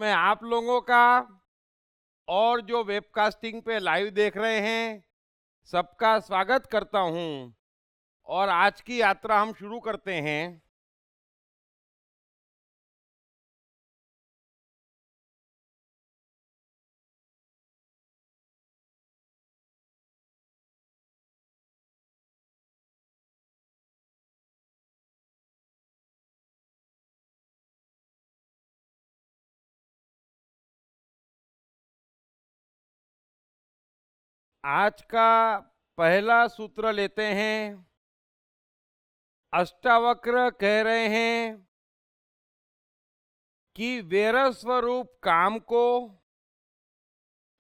मैं आप लोगों का और जो वेबकास्टिंग पे लाइव देख रहे हैं सबका स्वागत करता हूं और आज की यात्रा हम शुरू करते हैं। आज का पहला सूत्र लेते हैं। अष्टावक्र कह रहे हैं कि वैर स्वरूप काम को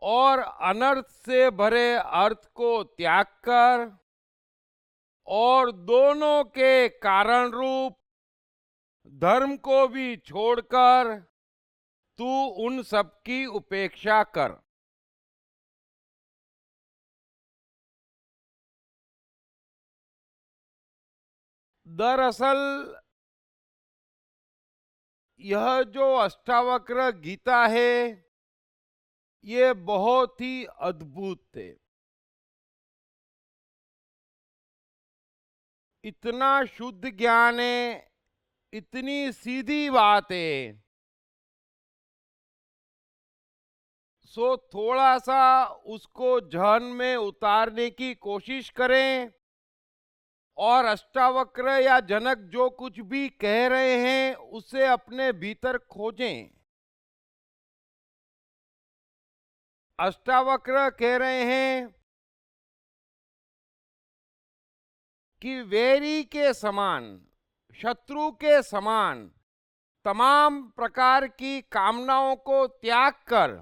और अनर्थ से भरे अर्थ को त्याग कर और दोनों के कारण रूप धर्म को भी छोड़कर तू उन सब की उपेक्षा कर। दरअसल यह जो अष्टावक्र गीता है ये बहुत ही अद्भुत थे। इतना शुद्ध ज्ञान है, इतनी सीधी बात है। सो थोड़ा सा उसको जहन में उतारने की कोशिश करें और अष्टावक्र या जनक जो कुछ भी कह रहे हैं उसे अपने भीतर खोजें। अष्टावक्र कह रहे हैं कि वैरी के समान, शत्रु के समान तमाम प्रकार की कामनाओं को त्याग कर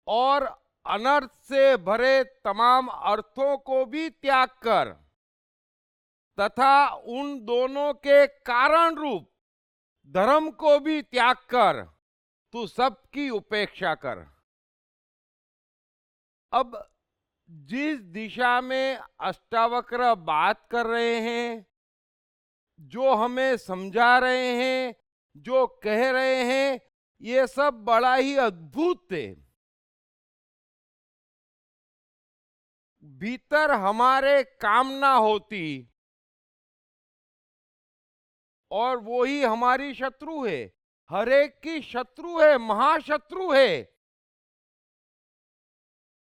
और अनर्थ से भरे तमाम अर्थों को भी त्याग कर तथा उन दोनों के कारण रूप धर्म को भी त्याग कर तू सबकी उपेक्षा कर। अब जिस दिशा में अष्टावक्र बात कर रहे हैं, जो हमें समझा रहे हैं, जो कह रहे हैं, ये सब बड़ा ही अद्भुत थे। भीतर हमारे कामना होती और वो ही हमारी शत्रु है, हर एक की शत्रु है, महाशत्रु है।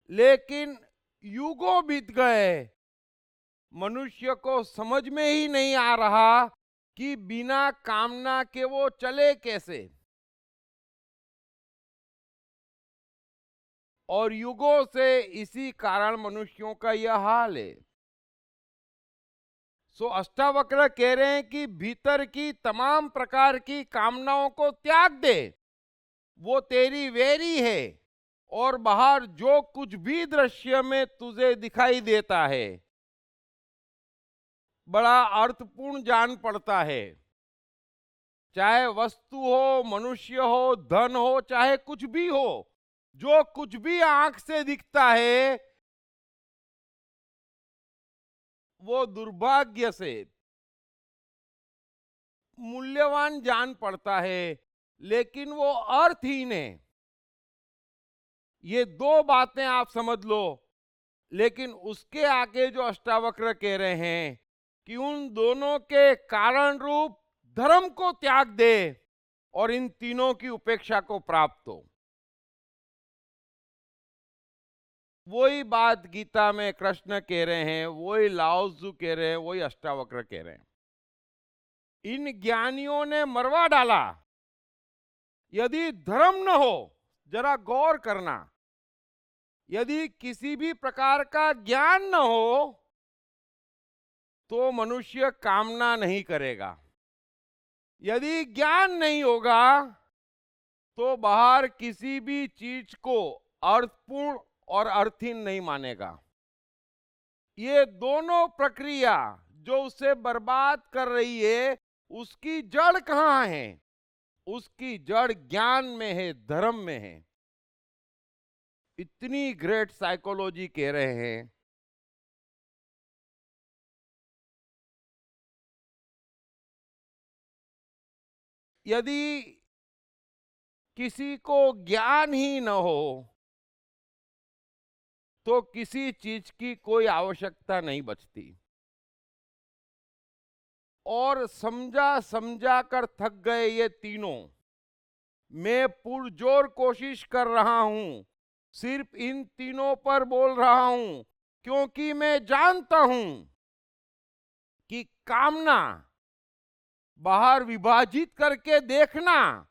लेकिन युगों बीत गए, मनुष्य को समझ में ही नहीं आ रहा कि बिना कामना के वो चले कैसे। और युगों से इसी कारण मनुष्यों का यह हाल है। सो अष्टावक्र कह रहे हैं कि भीतर की तमाम प्रकार की कामनाओं को त्याग दे, वो तेरी वैरी है। और बाहर जो कुछ भी दृश्य में तुझे दिखाई देता है बड़ा अर्थपूर्ण जान पड़ता है, चाहे वस्तु हो, मनुष्य हो, धन हो, चाहे कुछ भी हो, जो कुछ भी आंख से दिखता है वो दुर्भाग्य से मूल्यवान जान पड़ता है, लेकिन वो अर्थहीन है। ये दो बातें आप समझ लो। लेकिन उसके आगे जो अष्टावक्र कह रहे हैं कि उन दोनों के कारण रूप धर्म को त्याग दे और इन तीनों की उपेक्षा को प्राप्त हो। वही बात गीता में कृष्ण कह रहे हैं, वही लाओजू कह रहे हैं, वही अष्टावक्र कह रहे हैं। इन ज्ञानियों ने मरवा डाला। यदि धर्म न हो, जरा गौर करना, यदि किसी भी प्रकार का ज्ञान न हो तो मनुष्य कामना नहीं करेगा। यदि ज्ञान नहीं होगा तो बाहर किसी भी चीज को अर्थपूर्ण और अर्थहीन नहीं मानेगा। ये दोनों प्रक्रिया जो उसे बर्बाद कर रही है, उसकी जड़ कहाँ है? उसकी जड़ ज्ञान में है, धर्म में है। इतनी ग्रेट साइकोलॉजी कह रहे हैं। यदि किसी को ज्ञान ही न हो तो किसी चीज की कोई आवश्यकता नहीं बचती। और समझा समझा कर थक गए ये तीनों। मैं पुरजोर कोशिश कर रहा हूं, सिर्फ इन तीनों पर बोल रहा हूं, क्योंकि मैं जानता हूं कि कामना, बाहर विभाजित करके देखना,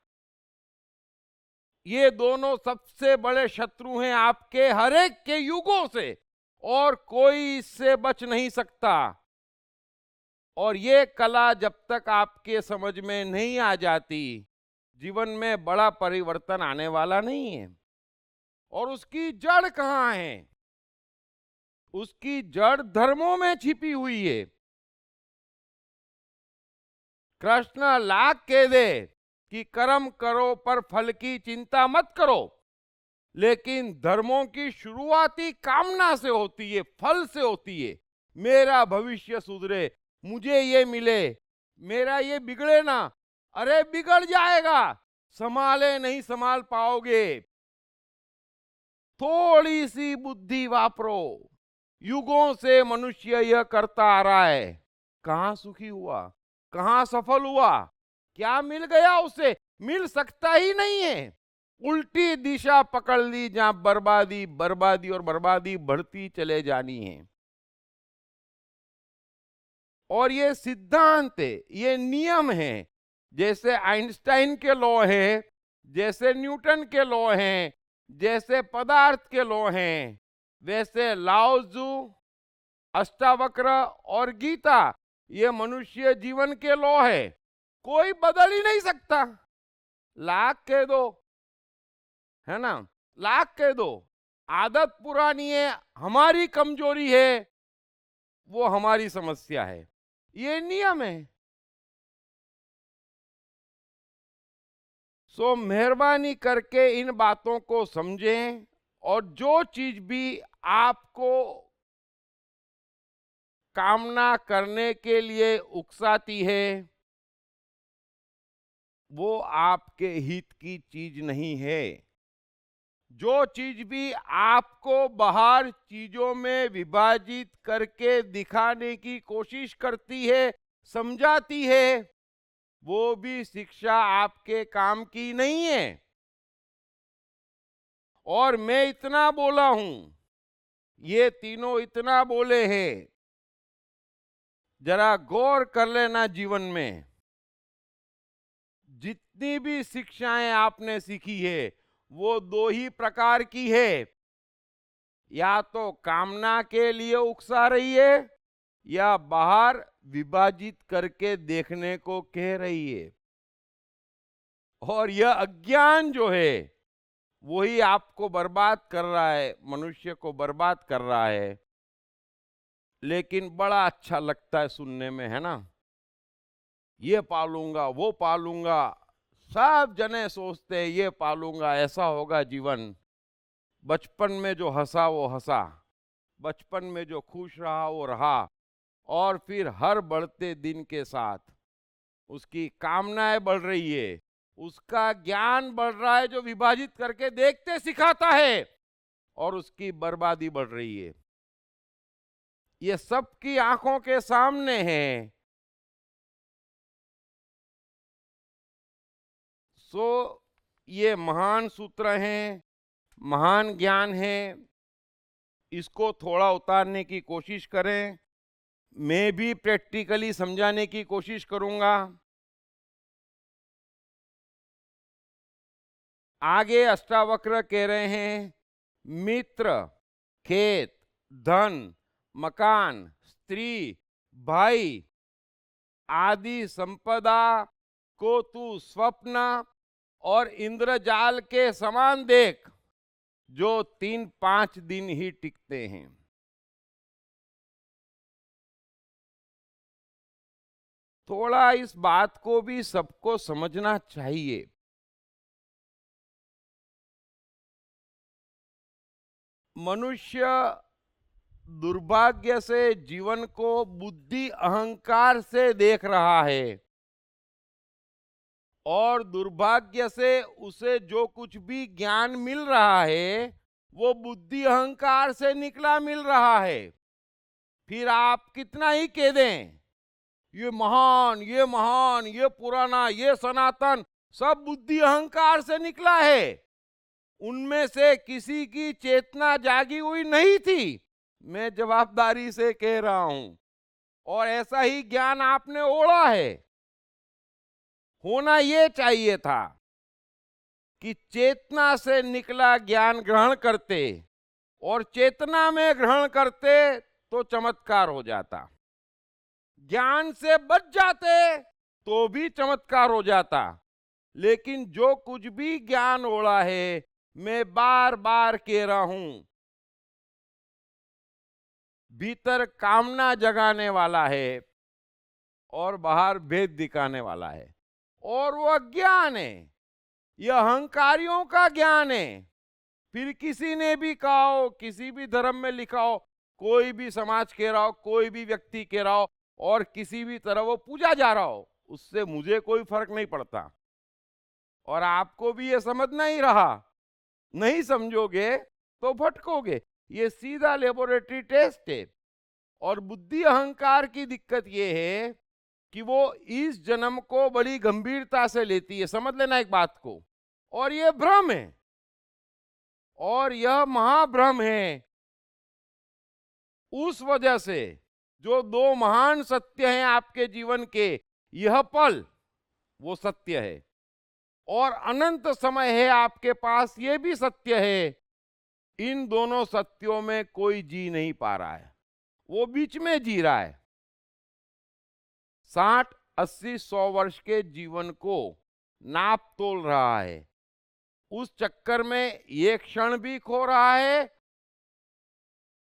ये दोनों सबसे बड़े शत्रु हैं आपके हर एक के युगों से, और कोई इससे बच नहीं सकता। और ये कला जब तक आपके समझ में नहीं आ जाती, जीवन में बड़ा परिवर्तन आने वाला नहीं है। और उसकी जड़ कहाँ है? उसकी जड़ धर्मों में छिपी हुई है। कृष्ण लाख कह दे कि कर्म करो पर फल की चिंता मत करो, लेकिन धर्मों की शुरुआती कामना से होती है, फल से होती है। मेरा भविष्य सुधरे, मुझे ये मिले, मेरा ये बिगड़े ना। अरे बिगड़ जाएगा, संभाले नहीं संभाल पाओगे। थोड़ी सी बुद्धि वापरो। युगों से मनुष्य यह करता आ रहा है। कहां सुखी हुआ, कहां सफल हुआ, क्या मिल गया उसे? मिल सकता ही नहीं है। उल्टी दिशा पकड़ ली, जहां बर्बादी बर्बादी और बर्बादी बढ़ती चले जानी है। और ये सिद्धांत है, ये नियम है। जैसे आइंस्टाइन के लॉ है, जैसे न्यूटन के लॉ हैं, जैसे पदार्थ के लॉ हैं, वैसे लाओजू, अष्टावक्र और गीता, ये मनुष्य जीवन के लॉ है। कोई बदल ही नहीं सकता। लाख कह दो, है ना, लाख कह दो, आदत पुरानी है, हमारी कमजोरी है, वो हमारी समस्या है। ये नियम है। सो मेहरबानी करके इन बातों को समझें, और जो चीज भी आपको कामना करने के लिए उकसाती है, वो आपके हित की चीज नहीं है। जो चीज भी आपको बाहर चीजों में विभाजित करके दिखाने की कोशिश करती है, समझाती है, वो भी शिक्षा आपके काम की नहीं है। और मैं इतना बोला हूं, ये तीनों इतना बोले हैं, जरा गौर कर लेना। जीवन में जितनी भी शिक्षाएं आपने सीखी है, वो दो ही प्रकार की है। या तो कामना के लिए उकसा रही है, या बाहर विभाजित करके देखने को कह रही है। और यह अज्ञान जो है, वही आपको बर्बाद कर रहा है, मनुष्य को बर्बाद कर रहा है। लेकिन बड़ा अच्छा लगता है सुनने में, है ना, ये पालूंगा, वो पालूंगा। सब जने सोचते हैं ये पालूंगा, ऐसा होगा जीवन। बचपन में जो हंसा वो हंसा, बचपन में जो खुश रहा वो रहा, और फिर हर बढ़ते दिन के साथ उसकी कामनाएं बढ़ रही है, उसका ज्ञान बढ़ रहा है जो विभाजित करके देखते सिखाता है, और उसकी बर्बादी बढ़ रही है। ये सबकी आंखों के सामने है। सो ये महान सूत्र हैं, महान ज्ञान है। इसको थोड़ा उतारने की कोशिश करें। मैं भी प्रैक्टिकली समझाने की कोशिश करूंगा। आगे अष्टावक्र कह रहे हैं, मित्र, खेत, धन, मकान, स्त्री, भाई आदि संपदा को तू स्वप्न और इंद्रजाल के समान देख, जो 3-5 दिन ही टिकते हैं। थोड़ा इस बात को भी सबको समझना चाहिए। मनुष्य दुर्भाग्य से जीवन को बुद्धि अहंकार से देख रहा है, और दुर्भाग्य से उसे जो कुछ भी ज्ञान मिल रहा है वो बुद्धि अहंकार से निकला मिल रहा है। फिर आप कितना ही कह दें ये महान, ये महान, ये पुराना, ये सनातन, सब बुद्धि अहंकार से निकला है। उनमें से किसी की चेतना जागी हुई नहीं थी, मैं जवाबदारी से कह रहा हूं। और ऐसा ही ज्ञान आपने ओढ़ा है। होना ये चाहिए था कि चेतना से निकला ज्ञान ग्रहण करते, और चेतना में ग्रहण करते तो चमत्कार हो जाता। ज्ञान से बच जाते तो भी चमत्कार हो जाता। लेकिन जो कुछ भी ज्ञान ओढ़ा है, मैं बार बार कह रहा हूं, भीतर कामना जगाने वाला है और बाहर भेद दिखाने वाला है। और वो अज्ञान है, यह अहंकारियों का ज्ञान है। फिर किसी ने भी कहा हो, किसी भी धर्म में लिखा हो, कोई भी समाज कह रहा हो, कोई भी व्यक्ति कह रहा हो, और किसी भी तरह वो पूजा जा रहा हो, उससे मुझे कोई फर्क नहीं पड़ता। और आपको भी ये समझना ही रहा, नहीं समझोगे तो भटकोगे। ये सीधा लेबोरेटरी टेस्ट है। और बुद्धि अहंकार की दिक्कत ये है कि वो इस जन्म को बड़ी गंभीरता से लेती है, समझ लेना एक बात को। और ये भ्रम है, और यह महाभ्रम है। उस वजह से जो दो महान सत्य हैं आपके जीवन के, यह पल वो सत्य है, और अनंत समय है आपके पास, ये भी सत्य है। इन दोनों सत्यों में कोई जी नहीं पा रहा है, वो बीच में जी रहा है। 60, 80, 100 वर्ष के जीवन को नाप तोल रहा है। उस चक्कर में ये क्षण भी खो रहा है,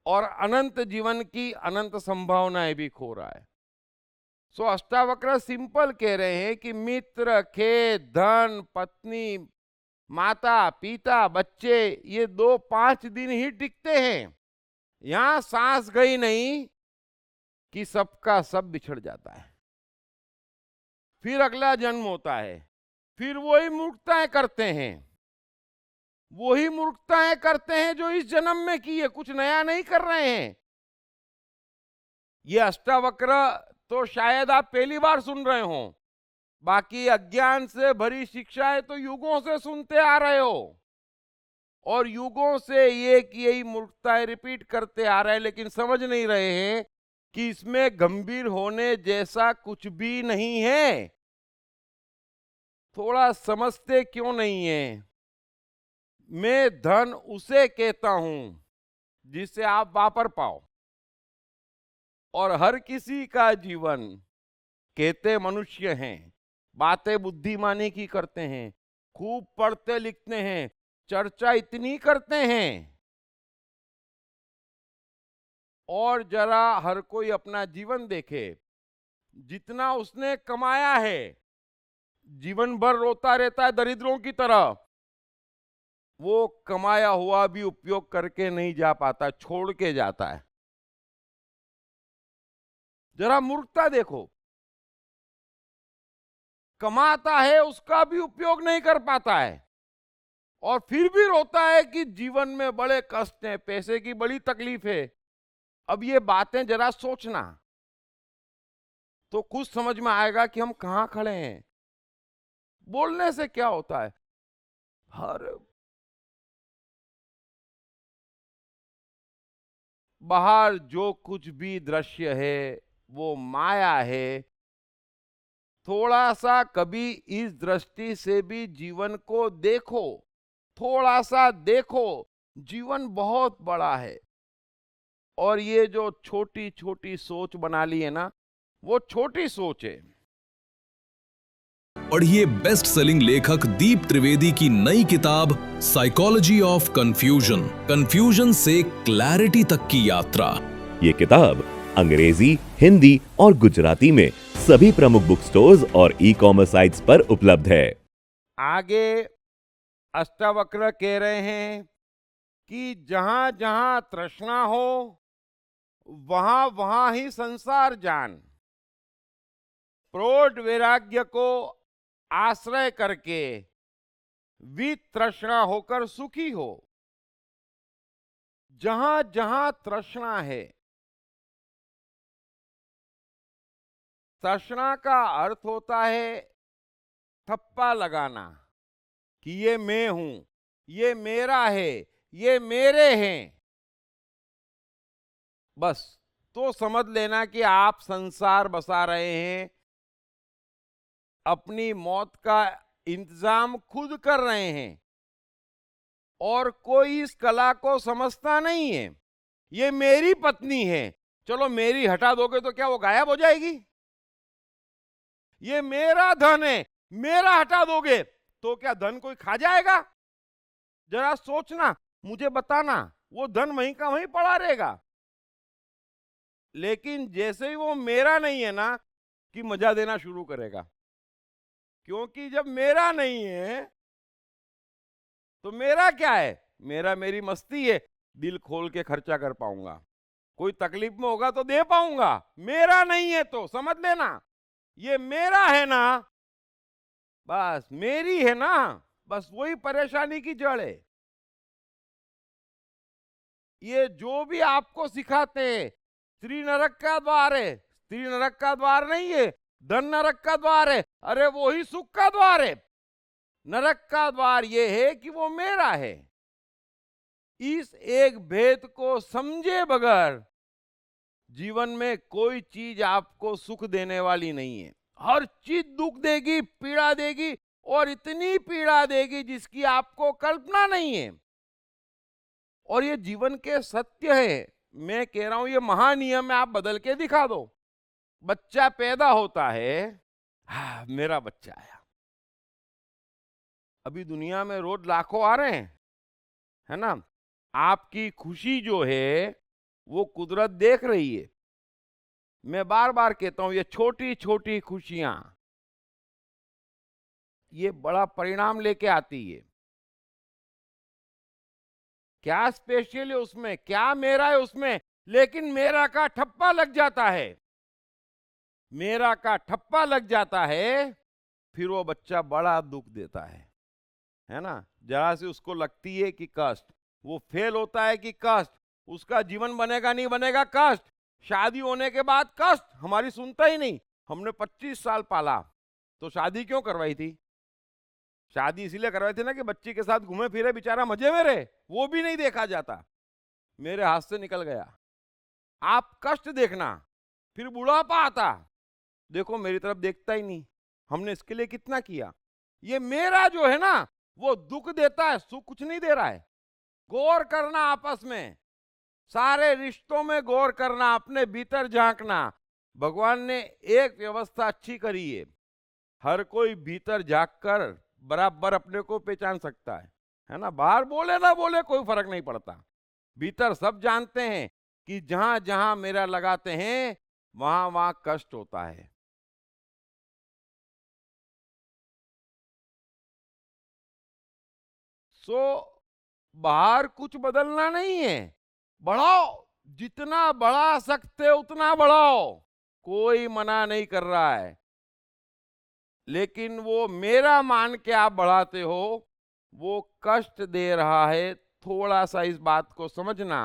और अनंत जीवन की अनंत संभावनाएं भी खो रहा है। सो अष्टावक्र सिंपल कह रहे हैं कि मित्र, खेत, धन, पत्नी, माता, पिता, बच्चे, ये 2-5 दिन ही टिकते हैं। यहां सांस गई नहीं कि सबका सब बिछड़ जाता है। फिर अगला जन्म होता है, फिर वही मूर्खताएं करते हैं, वही मूर्खताएं करते हैं जो इस जन्म में की है, कुछ नया नहीं कर रहे हैं। ये अष्टावक्र तो शायद आप पहली बार सुन रहे हो, बाकी अज्ञान से भरी शिक्षाएं तो युगों से सुनते आ रहे हो, और युगों से ये कि यही मूर्खताएं रिपीट करते आ रहे हैं। लेकिन समझ नहीं रहे हैं कि इसमें गंभीर होने जैसा कुछ भी नहीं है। थोड़ा समझते क्यों नहीं है? मैं धन उसे कहता हूं जिसे आप वापर पाओ, और हर किसी का जीवन, कहते मनुष्य हैं, बातें बुद्धिमानी की करते हैं, खूब पढ़ते लिखते हैं, चर्चा इतनी करते हैं, और जरा हर कोई अपना जीवन देखे, जितना उसने कमाया है, जीवन भर रोता रहता है दरिद्रों की तरह। वो कमाया हुआ भी उपयोग करके नहीं जा पाता, छोड़ के जाता है। जरा मूर्खता देखो, कमाता है उसका भी उपयोग नहीं कर पाता है, और फिर भी रोता है कि जीवन में बड़े कष्ट हैं, पैसे की बड़ी तकलीफ है। अब ये बातें जरा सोचना, तो कुछ समझ में आएगा कि हम कहां खड़े हैं। बोलने से क्या होता है? हर बाहर जो कुछ भी दृश्य है वो माया है। थोड़ा सा कभी इस दृष्टि से भी जीवन को देखो, थोड़ा सा देखो। जीवन बहुत बड़ा है, और ये जो छोटी छोटी सोच बना ली है ना, वो छोटी सोच है। पढ़िए बेस्ट सेलिंग लेखक दीप त्रिवेदी की नई किताब साइकोलॉजी ऑफ कंफ्यूजन, कंफ्यूजन से क्लैरिटी तक की यात्रा। ये किताब अंग्रेजी, हिंदी और गुजराती में सभी प्रमुख बुक स्टोर्स और ई-कॉमर्स साइट्स पर उपलब्ध है। आगे अष्टावक्र कह रहे हैं कि जहां जहां तृष्णा हो वहां वहां ही संसार जान। प्रौढ़ वैराग्य को आश्रय करके वितृष्णा होकर सुखी हो। जहां जहां तृष्णा है, तृष्णा का अर्थ होता है ठप्पा लगाना कि ये मैं हूं, ये मेरा है, ये मेरे हैं। बस तो समझ लेना कि आप संसार बसा रहे हैं, अपनी मौत का इंतजाम खुद कर रहे हैं और कोई इस कला को समझता नहीं है। ये मेरी पत्नी है, चलो मेरी हटा दोगे तो क्या वो गायब हो जाएगी? ये मेरा धन है, मेरा हटा दोगे तो क्या धन कोई खा जाएगा? जरा सोचना, मुझे बताना, वो धन वहीं का वहीं पड़ा रहेगा। लेकिन जैसे ही वो मेरा नहीं है ना, कि मजा देना शुरू करेगा। क्योंकि जब मेरा नहीं है तो मेरा क्या है? मेरा मेरी मस्ती है, दिल खोल के खर्चा कर पाऊंगा, कोई तकलीफ में होगा तो दे पाऊंगा। मेरा नहीं है तो समझ लेना ये मेरा है ना, बस मेरी है ना, बस वही परेशानी की जड़ है। ये जो भी आपको सिखाते हैं स्त्री नरक का द्वार है, स्त्री नरक का द्वार नहीं है, धन नरक का द्वार है, अरे वो ही सुख का द्वार है। नरक का द्वार ये है कि वो मेरा है। इस एक भेद को समझे बगैर जीवन में कोई चीज आपको सुख देने वाली नहीं है। हर चीज दुख देगी, पीड़ा देगी, और इतनी पीड़ा देगी जिसकी आपको कल्पना नहीं है। और ये जीवन के सत्य है। मैं कह रहा हूं ये महानियम है, आप बदल के दिखा दो। बच्चा पैदा होता है, मेरा बच्चा आया। अभी दुनिया में रोज लाखों आ रहे हैं, है ना? आपकी खुशी जो है वो कुदरत देख रही है। मैं बार बार कहता हूं ये छोटी छोटी खुशियां ये बड़ा परिणाम लेके आती है। क्या स्पेशल है उसमें, क्या मेरा है उसमें? लेकिन मेरा का ठप्पा लग जाता है, मेरा का ठप्पा लग जाता है, फिर वो बच्चा बड़ा दुख देता है ना? जरा से उसको लगती है कि कष्ट, वो फेल होता है कि कष्ट, उसका जीवन बनेगा नहीं बनेगा कष्ट, शादी होने के बाद कष्ट, हमारी सुनता ही नहीं। हमने 25 साल पाला तो शादी क्यों करवाई थी? शादी इसीलिए करवाई थी ना कि बच्ची के साथ घूमे फिरे, बेचारा मजे में रहे, वो भी नहीं देखा जाता। मेरे हाथ से निकल गया। आप कष्ट देखना, फिर बुढ़ापा आता, देखो मेरी तरफ देखता ही नहीं, हमने इसके लिए कितना किया। ये मेरा जो है ना वो दुख देता है, सुख कुछ नहीं दे रहा है। गौर करना आपस में, सारे रिश्तों में गौर करना, अपने भीतर झांकना। भगवान ने एक व्यवस्था अच्छी करी है, कोई भीतर झांक कर बराबर अपने को पहचान सकता है ना? बाहर बोले ना बोले कोई फर्क नहीं पड़ता, भीतर सब जानते हैं कि जहां जहां मेरा लगाते हैं वहां वहां कष्ट होता है। सो बाहर कुछ बदलना नहीं है, बढ़ाओ, जितना बढ़ा सकते उतना बढ़ाओ, कोई मना नहीं कर रहा है। लेकिन वो मेरा मान के आप बढ़ाते हो, वो कष्ट दे रहा है। थोड़ा सा इस बात को समझना।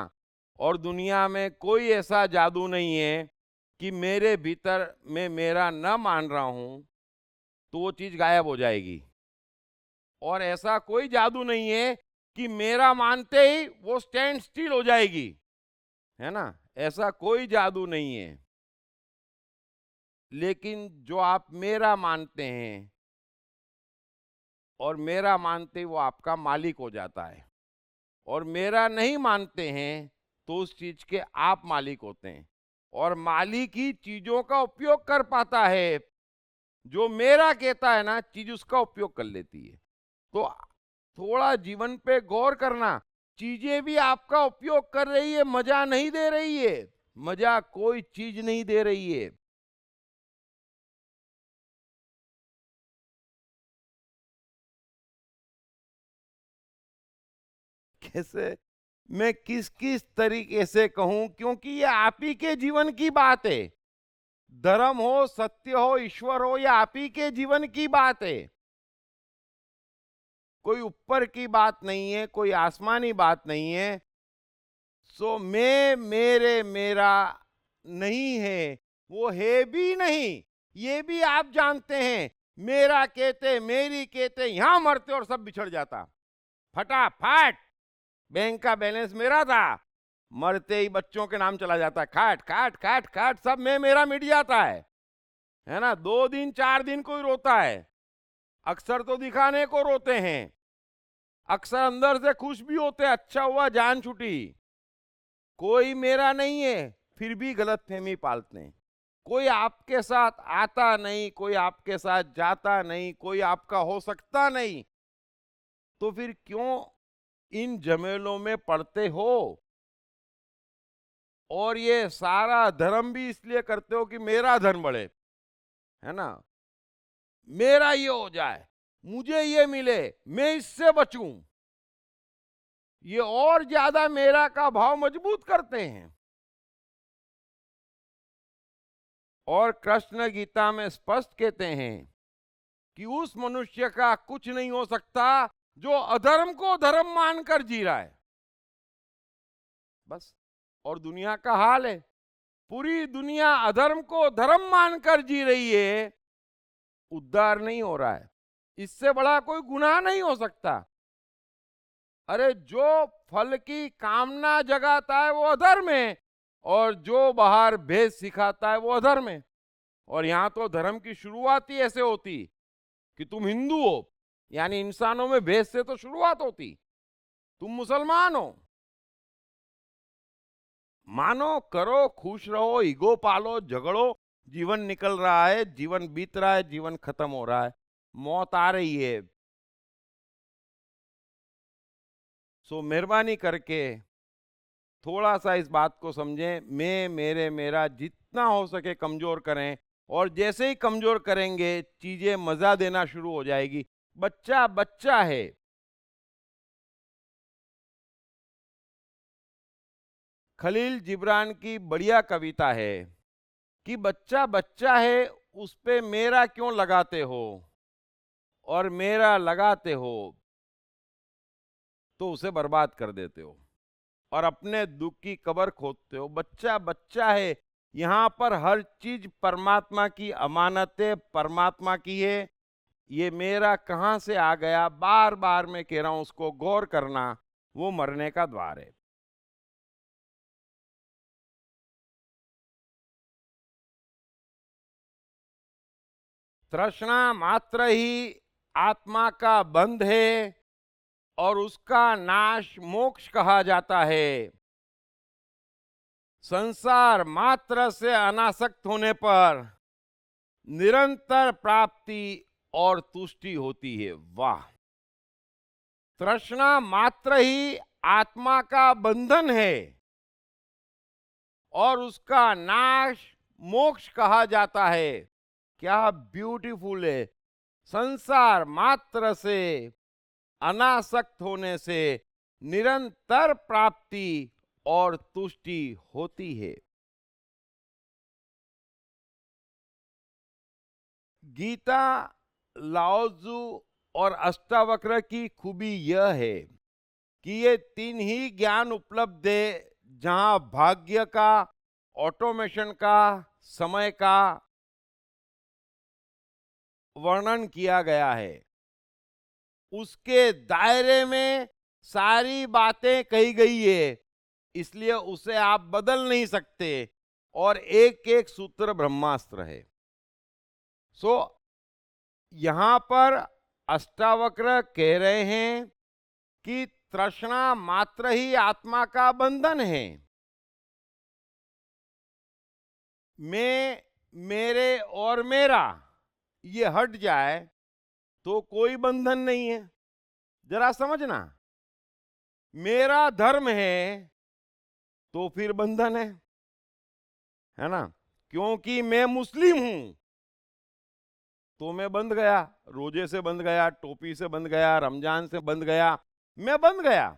और दुनिया में कोई ऐसा जादू नहीं है कि मेरे भीतर मैं मेरा न मान रहा हूं तो वो चीज गायब हो जाएगी। और ऐसा कोई जादू नहीं है कि मेरा मानते ही वो स्टैंड स्टिल हो जाएगी, है ना? ऐसा कोई जादू नहीं है। लेकिन जो आप मेरा मानते हैं और मेरा मानते ही वो आपका मालिक हो जाता है, और मेरा नहीं मानते हैं तो उस चीज के आप मालिक होते हैं। और मालिक ही चीजों का उपयोग कर पाता है। जो मेरा कहता है ना, चीज उसका उपयोग कर लेती है। तो थोड़ा जीवन पे गौर करना, चीजें भी आपका उपयोग कर रही है, मजा नहीं दे रही है। मजा कोई चीज नहीं दे रही है। कैसे, मैं किस किस तरीके से कहूं, क्योंकि ये आप ही के जीवन की बात है। धर्म हो, सत्य हो, ईश्वर हो, या आप ही के जीवन की बात है। कोई ऊपर की बात नहीं है, कोई आसमानी बात नहीं है। सो मैं, मेरे, मेरा नहीं है, वो है भी नहीं, ये भी आप जानते हैं। मेरा कहते, मेरी कहते, यहां मरते और सब बिछड़ जाता फटाफट। बैंक का बैलेंस मेरा था, मरते ही बच्चों के नाम चला जाता, खाट खाट खाट खाट, सब मैं मेरा मिट जाता है ना। 2 दिन 4 दिन कोई रोता है, अक्सर तो दिखाने को रोते हैं, अक्सर अंदर से खुश भी होते, अच्छा हुआ जान छूटी। कोई मेरा नहीं है, फिर भी गलतफहमी पालते हैं। कोई आपके साथ आता नहीं, कोई आपके साथ जाता नहीं, कोई आपका हो सकता नहीं, तो फिर क्यों इन झमेलों में पड़ते हो? और ये सारा धर्म भी इसलिए करते हो कि मेरा धर्म बढ़े, है ना, मेरा ये हो जाए, मुझे ये मिले, मैं इससे बचूं। ये और ज्यादा मेरा का भाव मजबूत करते हैं। और कृष्ण गीता में स्पष्ट कहते हैं कि उस मनुष्य का कुछ नहीं हो सकता जो अधर्म को धर्म मानकर जी रहा है, बस। और दुनिया का हाल है, पूरी दुनिया अधर्म को धर्म मानकर जी रही है, उद्धार नहीं हो रहा है। इससे बड़ा कोई गुनाह नहीं हो सकता। अरे जो फल की कामना जगाता है वो अधर्म है, और जो बाहर भेद सिखाता है वो अधर्म है। और यहां तो धर्म की शुरुआत ही ऐसे होती कि तुम हिंदू हो, यानी इंसानों में भेद से तो शुरुआत होती। तुम मुसलमान हो, मानो, करो, खुश रहो, ईगो पालो, झगड़ो, जीवन निकल रहा है, जीवन बीत रहा है, जीवन खत्म हो रहा है, मौत आ रही है। सो मेहरबानी करके थोड़ा सा इस बात को समझें। मैं, मेरे, मेरा जितना हो सके कमजोर करें, और जैसे ही कमजोर करेंगे चीजें मजा देना शुरू हो जाएगी। बच्चा बच्चा है, खलील जिब्रान की बढ़िया कविता है कि बच्चा बच्चा है, उस पे मेरा क्यों लगाते हो, और मेरा लगाते हो तो उसे बर्बाद कर देते हो और अपने दुख की कब्र खोदते हो। बच्चा बच्चा है, यहां पर हर चीज परमात्मा की अमानत है, परमात्मा की है। ये मेरा कहां से आ गया, बार बार मैं कह रहा हूं, उसको गौर करना, वो मरने का द्वार है। तृष्णा मात्र ही आत्मा का बंध है, और उसका नाश मोक्ष कहा जाता है। संसार मात्र से अनासक्त होने पर निरंतर प्राप्ति और तुष्टि होती है। वाह! तृष्णा मात्र ही आत्मा का बंधन है, और उसका नाश मोक्ष कहा जाता है। क्या ब्यूटीफुल है! संसार मात्र से अनासक्त होने से निरंतर प्राप्ति और तुष्टि होती है। गीता, लाओजू और अष्टावक्र की खूबी यह है कि ये 3 ही ज्ञान उपलब्ध है जहां भाग्य का, ऑटोमेशन का, समय का वर्णन किया गया है। उसके दायरे में सारी बातें कही गई है, इसलिए उसे आप बदल नहीं सकते, और एक एक सूत्र ब्रह्मास्त्र है। सो यहां पर अष्टावक्र कह रहे हैं कि तृष्णा मात्र ही आत्मा का बंधन है। मैं, मेरे और मेरा ये हट जाए तो कोई बंधन नहीं है। जरा समझना, मेरा धर्म है तो फिर बंधन है ना, क्योंकि मैं मुस्लिम हूं तो मैं बंध गया, रोजे से बंध गया, टोपी से बंध गया, रमजान से बंध गया, मैं बंध गया।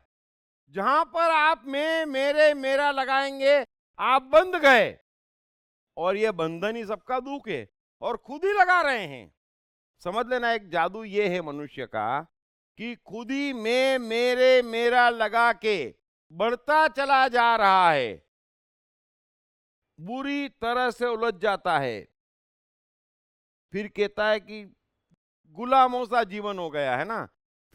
जहां पर आप मैं, मेरे, मेरा लगाएंगे आप बंध गए, और ये बंधन ही सबका दुख है, और खुद ही लगा रहे हैं। समझ लेना, एक जादू ये है मनुष्य का कि खुद ही मैं मेरे मेरा लगा के बढ़ता चला जा रहा है, बुरी तरह से उलझ जाता है, फिर कहता है कि गुलामों सा जीवन हो गया है ना,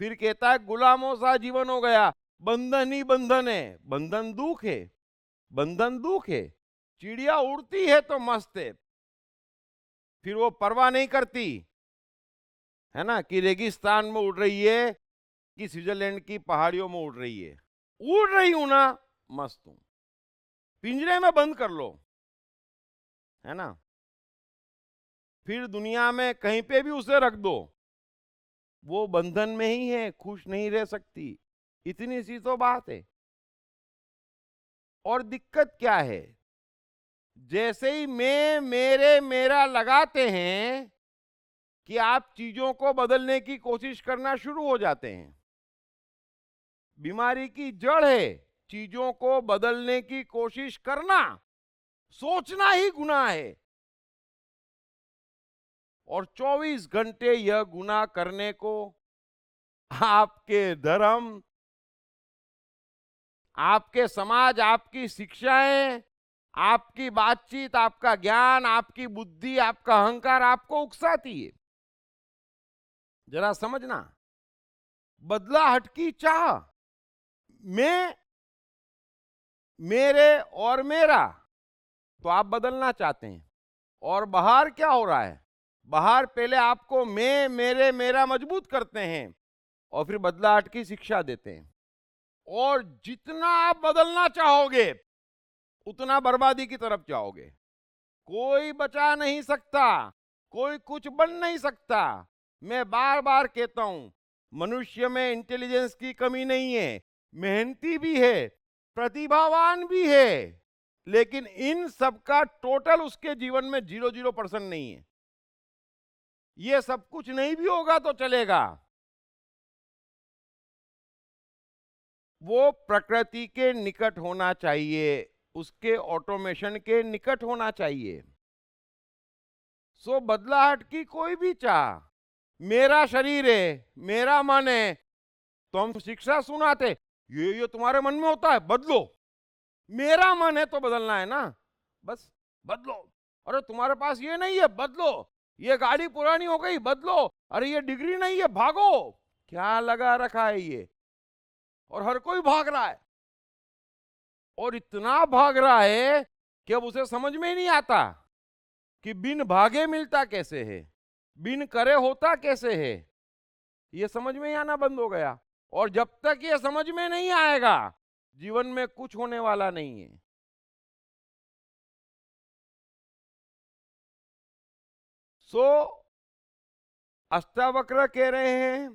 फिर कहता है गुलामों सा जीवन हो गया, बंधन ही बंधन है, बंधन दुख है, बंधन दुख है। चिड़िया उड़ती है तो मस्त है, फिर वो परवाह नहीं करती है ना कि रेगिस्तान में उड़ रही है कि स्विट्जरलैंड की पहाड़ियों में उड़ रही है। उड़ रही हूं ना, मस्त हूं, पिंजरे में बंद कर लो, है ना, फिर दुनिया में कहीं पे भी उसे रख दो, वो बंधन में ही है, खुश नहीं रह सकती। इतनी सी तो बात है। और दिक्कत क्या है, जैसे ही मैं मेरे मेरा लगाते हैं कि आप चीजों को बदलने की कोशिश करना शुरू हो जाते हैं। बीमारी की जड़ है चीजों को बदलने की कोशिश करना, सोचना ही गुनाह है। और 24 घंटे यह गुनाह करने को आपके धर्म, आपके समाज, आपकी शिक्षाएं, आपकी बातचीत, आपका ज्ञान, आपकी बुद्धि, आपका अहंकार आपको उकसाती है। जरा समझना, बदलाहट की चाह, मैं, मेरे और मेरा, तो आप बदलना चाहते हैं। और बाहर क्या हो रहा है, बाहर पहले आपको मैं मेरे मेरा मजबूत करते हैं और फिर बदलाहट की शिक्षा देते हैं। और जितना आप बदलना चाहोगे उतना बर्बादी की तरफ जाओगे। कोई बचा नहीं सकता, कोई कुछ बन नहीं सकता। मैं बार बार कहता हूं, मनुष्य में इंटेलिजेंस की कमी नहीं है, मेहनती भी है, प्रतिभावान भी है, लेकिन इन सब का टोटल उसके जीवन में 0% नहीं है। ये सब कुछ नहीं भी होगा तो चलेगा। वो प्रकृति के निकट होना चाहिए, उसके ऑटोमेशन के निकट होना चाहिए। सो बदलाहट की कोई भी चाह, मेरा शरीर है, मेरा मन है, तो हम शिक्षा सुनाते, ये तुम्हारे मन में होता है, बदलो। मेरा मन है तो बदलना है ना, बस बदलो। अरे तुम्हारे पास ये नहीं है, बदलो। ये गाड़ी पुरानी हो गई, बदलो। अरे ये डिग्री नहीं है, भागो। क्या लगा रखा है ये, और हर कोई भाग रहा है, और इतना भाग रहा है कि अब उसे समझ में ही नहीं आता कि बिन भागे मिलता कैसे है, बिन करे होता कैसे है। ये समझ में ही आना बंद हो गया। और जब तक ये समझ में नहीं आएगा, जीवन में कुछ होने वाला नहीं है। सो अष्टावक्र कह रहे हैं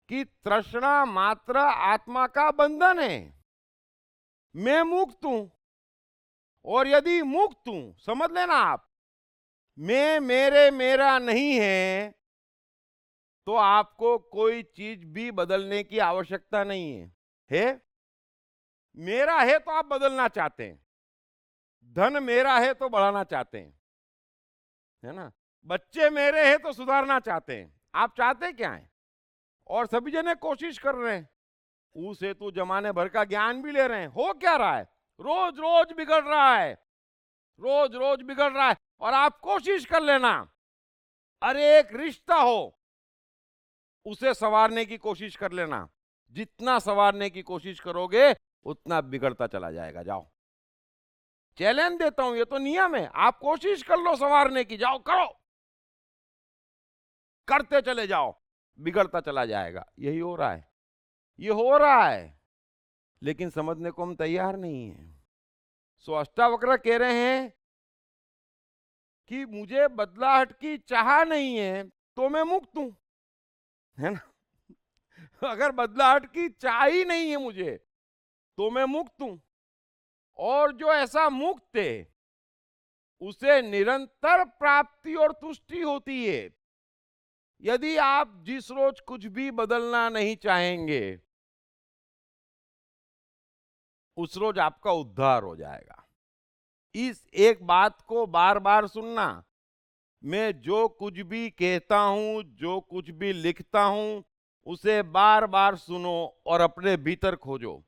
कि तृष्णा मात्र आत्मा का बंधन है। मैं मुक्त हूं, और यदि मुक्त हूं, समझ लेना आप, मैं मेरे मेरा नहीं है, तो आपको कोई चीज भी बदलने की आवश्यकता नहीं है? मेरा है तो आप बदलना चाहते हैं, धन मेरा है तो बढ़ाना चाहते हैं, है ना, बच्चे मेरे हैं तो सुधारना चाहते हैं। आप चाहते क्या है? और सभी जने कोशिश कर रहे हैं, उस हेतु जमाने भर का ज्ञान भी ले रहे हैं। हो क्या रहा है, रोज रोज बिगड़ रहा है, रोज रोज बिगड़ रहा है। और आप कोशिश कर लेना, अरे एक रिश्ता हो, उसे संवारने की कोशिश कर लेना। जितना संवारने की कोशिश करोगे उतना बिगड़ता चला जाएगा। जाओ, चैलेंज देता हूं, ये तो नियम है। आप कोशिश कर लो संवारने की, जाओ करो, करते चले जाओ, बिगड़ता चला जाएगा। यही हो रहा है, ये हो रहा है, लेकिन समझने को हम तैयार नहीं है। सो अष्टावक्र कह रहे हैं कि मुझे बदलाहट की चाह नहीं है तो मैं मुक्त हूं, है ना। अगर बदलाहट की चाह ही नहीं है मुझे तो मैं मुक्त हूं। और जो ऐसा मुक्त है उसे निरंतर प्राप्ति और तुष्टि होती है। यदि आप जिस रोज कुछ भी बदलना नहीं चाहेंगे, उस रोज आपका उद्धार हो जाएगा। इस एक बात को बार बार सुनना, मैं जो कुछ भी कहता हूं, जो कुछ भी लिखता हूं, उसे बार बार सुनो और अपने भीतर खोजो।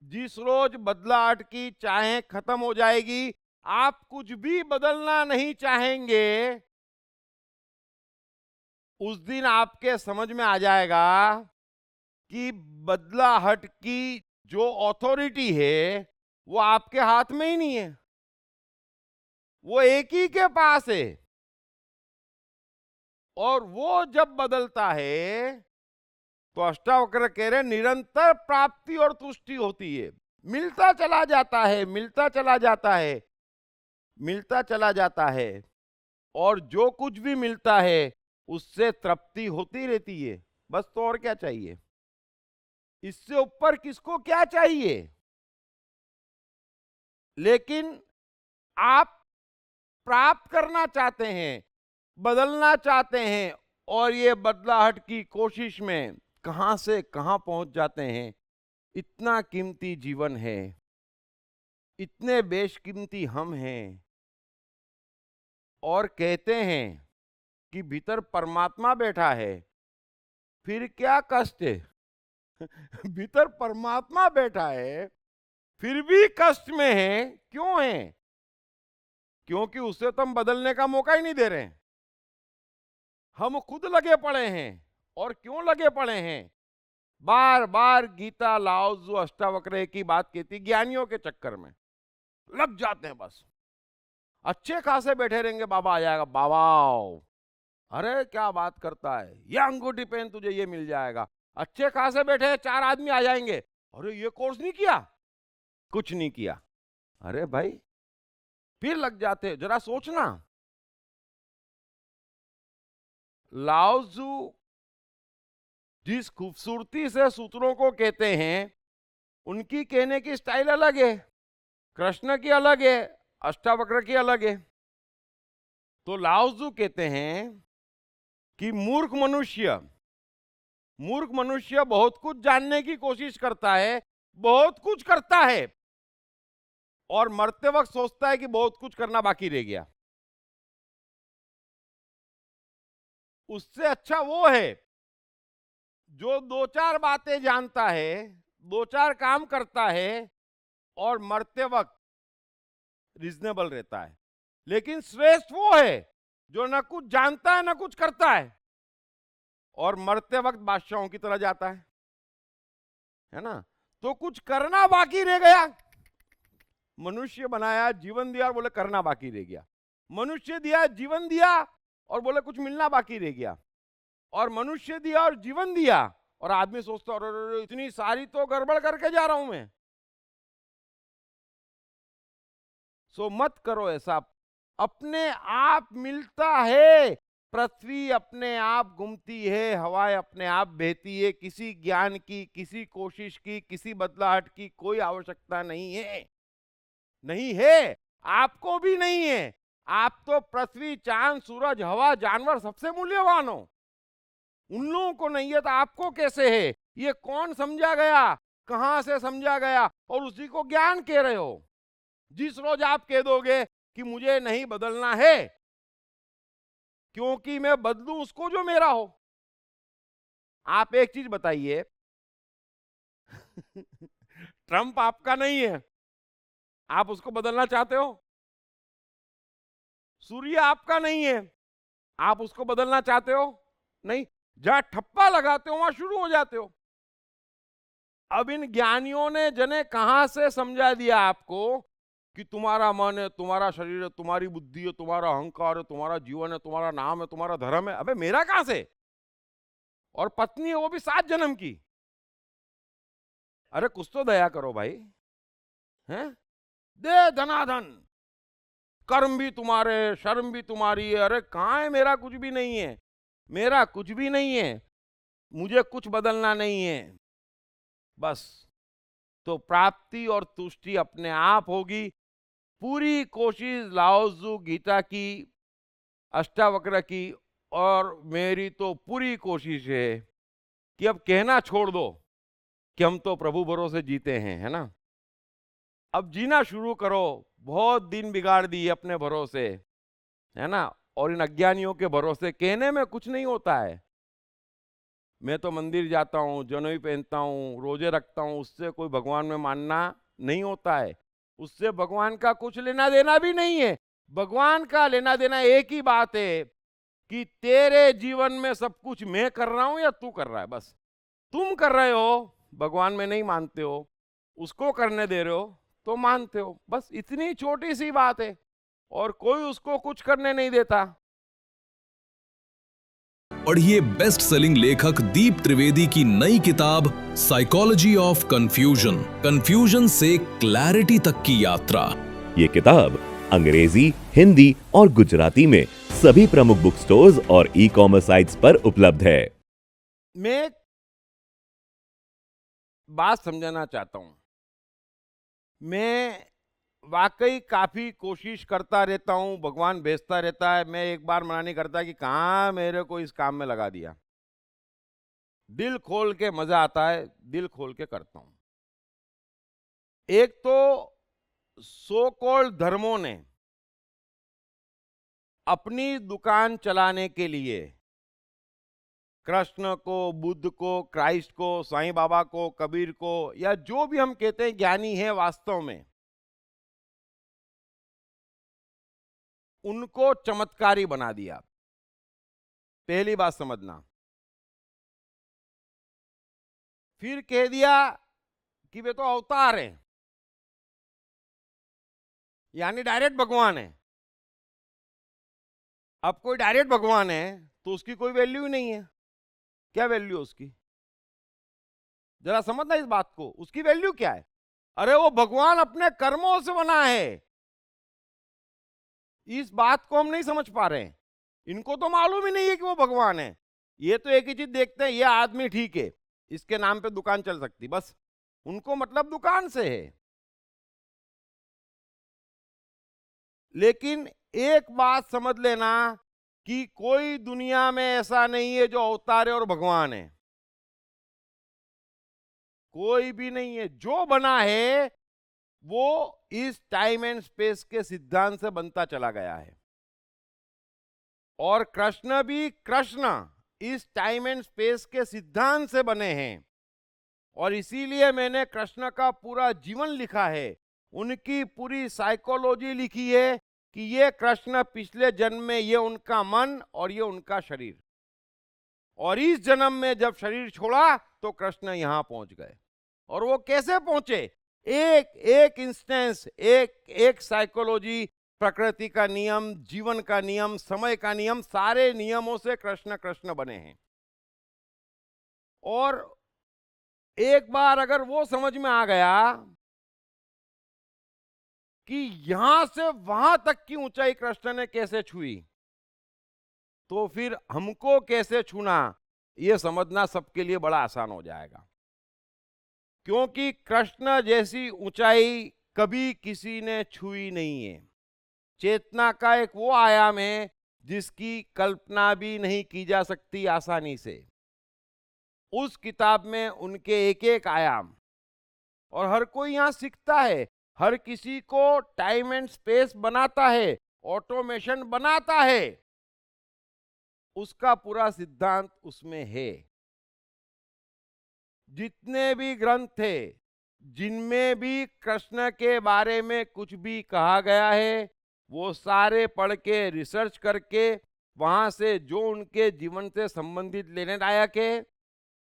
जिस रोज बदलाहट की चाहें खत्म हो जाएगी, आप कुछ भी बदलना नहीं चाहेंगे, उस दिन आपके समझ में आ जाएगा कि बदलाहट की जो अथॉरिटी है वो आपके हाथ में ही नहीं है, वो एक ही के पास है। और वो जब बदलता है तो अष्टावक्र कह रहे निरंतर प्राप्ति और तुष्टि होती है। मिलता चला जाता है, मिलता चला जाता है, मिलता चला जाता है, और जो कुछ भी मिलता है उससे तृप्ति होती रहती है। बस तो और क्या चाहिए? इससे ऊपर किसको क्या चाहिए? लेकिन आप प्राप्त करना चाहते हैं, बदलना चाहते हैं, और ये बदलाहट की कोशिश में कहां से कहां पहुंच जाते हैं। इतना कीमती जीवन है, इतने बेशकीमती हम हैं, और कहते हैं कि भीतर परमात्मा बैठा है, फिर क्या कष्ट है? भीतर परमात्मा बैठा है, फिर भी कष्ट में है। क्यों है? क्योंकि उससे तो हम बदलने का मौका ही नहीं दे रहे हैं। हम खुद लगे पड़े हैं। और क्यों लगे पड़े हैं? बार बार गीता, लाओ त्सु, अष्टावक्र की बात कहती, ज्ञानियों के चक्कर में लग जाते हैं। बस अच्छे खासे बैठे रहेंगे, बाबा आ जाएगा, बाबा आओ। अरे क्या बात करता है, ये अंगूठी पहन, तुझे ये मिल जाएगा। अच्छे खासे बैठे 4 आदमी आ जाएंगे, अरे ये कोर्स नहीं किया, कुछ नहीं किया। अरे भाई, फिर लग जाते। जरा सोचना, लाओ त्सु जिस खूबसूरती से सूत्रों को कहते हैं, उनकी कहने की स्टाइल अलग है, कृष्ण की अलग है, अष्टावक्र की अलग है। तो लाओ त्सु कहते हैं कि मूर्ख मनुष्य बहुत कुछ जानने की कोशिश करता है, बहुत कुछ करता है, और मरते वक्त सोचता है कि बहुत कुछ करना बाकी रह गया। उससे अच्छा वो है जो 2-4 बातें जानता है, 2-4 काम करता है, और मरते वक्त रीजनेबल रहता है। लेकिन श्रेष्ठ वो है जो न कुछ जानता है न कुछ करता है, और मरते वक्त बादशाहों की तरह जाता है ना। तो कुछ करना बाकी रह गया। मनुष्य बनाया, जीवन दिया, और बोले करना बाकी रह गया। मनुष्य दिया, जीवन दिया, और बोले कुछ मिलना बाकी रह गया। और मनुष्य दिया और जीवन दिया, और आदमी सोचता है अरे इतनी सारी तो गड़बड़ करके जा रहा हूं मैं। सो मत करो ऐसा। अपने आप मिलता है, पृथ्वी अपने आप घूमती है, हवाएं अपने आप बहती है। किसी ज्ञान की, किसी कोशिश की, किसी बदलाहट की कोई आवश्यकता नहीं है, नहीं है, आपको भी नहीं है। आप तो पृथ्वी, चांद, सूरज, हवा, जानवर सबसे मूल्यवान हो। उन लोगों को नहीं है तो आपको कैसे है? ये कौन समझा गया, कहां से समझा गया, और उसी को ज्ञान कह रहे हो। जिस रोज आप कह दोगे कि मुझे नहीं बदलना है क्योंकि मैं बदलूं उसको जो मेरा हो। आप एक चीज बताइए, ट्रंप आपका नहीं है, आप उसको बदलना चाहते हो? सूर्य आपका नहीं है, आप उसको बदलना चाहते हो? नहीं। जहां ठप्पा लगाते हो वहां शुरू हो जाते हो। अब इन ज्ञानियों ने जने कहां से समझा दिया आपको कि तुम्हारा मन है, तुम्हारा शरीर है, तुम्हारी बुद्धि है, तुम्हारा अहंकार है, तुम्हारा जीवन है, तुम्हारा नाम है, तुम्हारा धर्म है। अबे मेरा कहां से? और पत्नी है वो भी 7 जन्म की। अरे कुछ तो दया करो भाई, हैं? दे धनाधन, कर्म भी तुम्हारे, शर्म भी तुम्हारी है। अरे कहां है? मेरा कुछ भी नहीं है, मेरा कुछ भी नहीं है, मुझे कुछ बदलना नहीं है। बस तो प्राप्ति और तुष्टि अपने आप होगी। पूरी कोशिश लाओ त्सु, गीता की, अष्टावक्र की, और मेरी तो पूरी कोशिश है कि अब कहना छोड़ दो कि हम तो प्रभु भरोसे जीते हैं, है ना। अब जीना शुरू करो। बहुत दिन बिगाड़ दिए अपने भरोसे, है ना, और इन अज्ञानियों के भरोसे। कहने में कुछ नहीं होता है, मैं तो मंदिर जाता हूँ, जनेऊ पहनता हूँ, रोजे रखता हूँ, उससे कोई भगवान में मानना नहीं होता है। उससे भगवान का कुछ लेना देना भी नहीं है। भगवान का लेना देना एक ही बात है कि तेरे जीवन में सब कुछ मैं कर रहा हूं या तू कर रहा है। बस तुम कर रहे हो, भगवान में नहीं मानते हो, उसको करने दे रहे हो तो मानते हो। बस इतनी छोटी सी बात है और कोई उसको कुछ करने नहीं देता। पढ़िए बेस्ट सेलिंग लेखक दीप त्रिवेदी की नई किताब साइकोलॉजी ऑफ कंफ्यूजन, कंफ्यूजन से क्लैरिटी तक की यात्रा। ये किताब अंग्रेजी, हिंदी और गुजराती में सभी प्रमुख बुक स्टोर्स और ई कॉमर्स साइट्स पर उपलब्ध है। मैं एक बात समझाना चाहता हूं। मैं वाकई काफी कोशिश करता रहता हूं, भगवान भेजता रहता है, मैं एक बार मना नहीं करता कि कहाँ मेरे को इस काम में लगा दिया। दिल खोल के मजा आता है, दिल खोल के करता हूं। एक तो सो कॉल्ड धर्मों ने अपनी दुकान चलाने के लिए कृष्ण को, बुद्ध को, क्राइस्ट को, साईं बाबा को, कबीर को, या जो भी हम कहते हैं ज्ञानी है वास्तव में, उनको चमत्कारी बना दिया। पहली बात समझना। फिर कह दिया कि वे तो अवतार है, यानी डायरेक्ट भगवान है। अब कोई डायरेक्ट भगवान है तो उसकी कोई वैल्यू ही नहीं है। क्या वैल्यू है उसकी? जरा समझना इस बात को, उसकी वैल्यू क्या है? अरे वो भगवान अपने कर्मों से बना है। इस बात को हम नहीं समझ पा रहे हैं। इनको तो मालूम ही नहीं है कि वो भगवान है। ये तो एक ही चीज देखते हैं, ये आदमी ठीक है, इसके नाम पे दुकान चल सकती, बस उनको मतलब दुकान से है। लेकिन एक बात समझ लेना कि कोई दुनिया में ऐसा नहीं है जो अवतार है और भगवान है। कोई भी नहीं है। जो बना है वो इस टाइम एंड स्पेस के सिद्धांत से बनता चला गया है। और कृष्ण भी कृष्ण इस टाइम एंड स्पेस के सिद्धांत से बने हैं। और इसीलिए मैंने कृष्ण का पूरा जीवन लिखा है, उनकी पूरी साइकोलॉजी लिखी है कि ये कृष्ण पिछले जन्म में ये उनका मन और ये उनका शरीर, और इस जन्म में जब शरीर छोड़ा तो कृष्ण यहां पहुंच गए। और वो कैसे पहुंचे? एक एक इंस्टेंस, एक एक साइकोलॉजी, प्रकृति का नियम, जीवन का नियम, समय का नियम, सारे नियमों से कृष्ण कृष्ण बने हैं। और एक बार अगर वो समझ में आ गया कि यहां से वहां तक की ऊंचाई कृष्ण ने कैसे छुई, तो फिर हमको कैसे छूना यह समझना सबके लिए बड़ा आसान हो जाएगा। क्योंकि कृष्ण जैसी ऊंचाई कभी किसी ने छुई नहीं है। चेतना का एक वो आयाम है जिसकी कल्पना भी नहीं की जा सकती आसानी से। उस किताब में उनके एक एक आयाम, और हर कोई यहां सीखता है, हर किसी को टाइम एंड स्पेस बनाता है, ऑटोमेशन बनाता है, उसका पूरा सिद्धांत उसमें है। जितने भी ग्रंथ थे जिनमें भी कृष्ण के बारे में कुछ भी कहा गया है, वो सारे पढ़ के रिसर्च करके वहां से जो उनके जीवन से संबंधित लेने लायक है,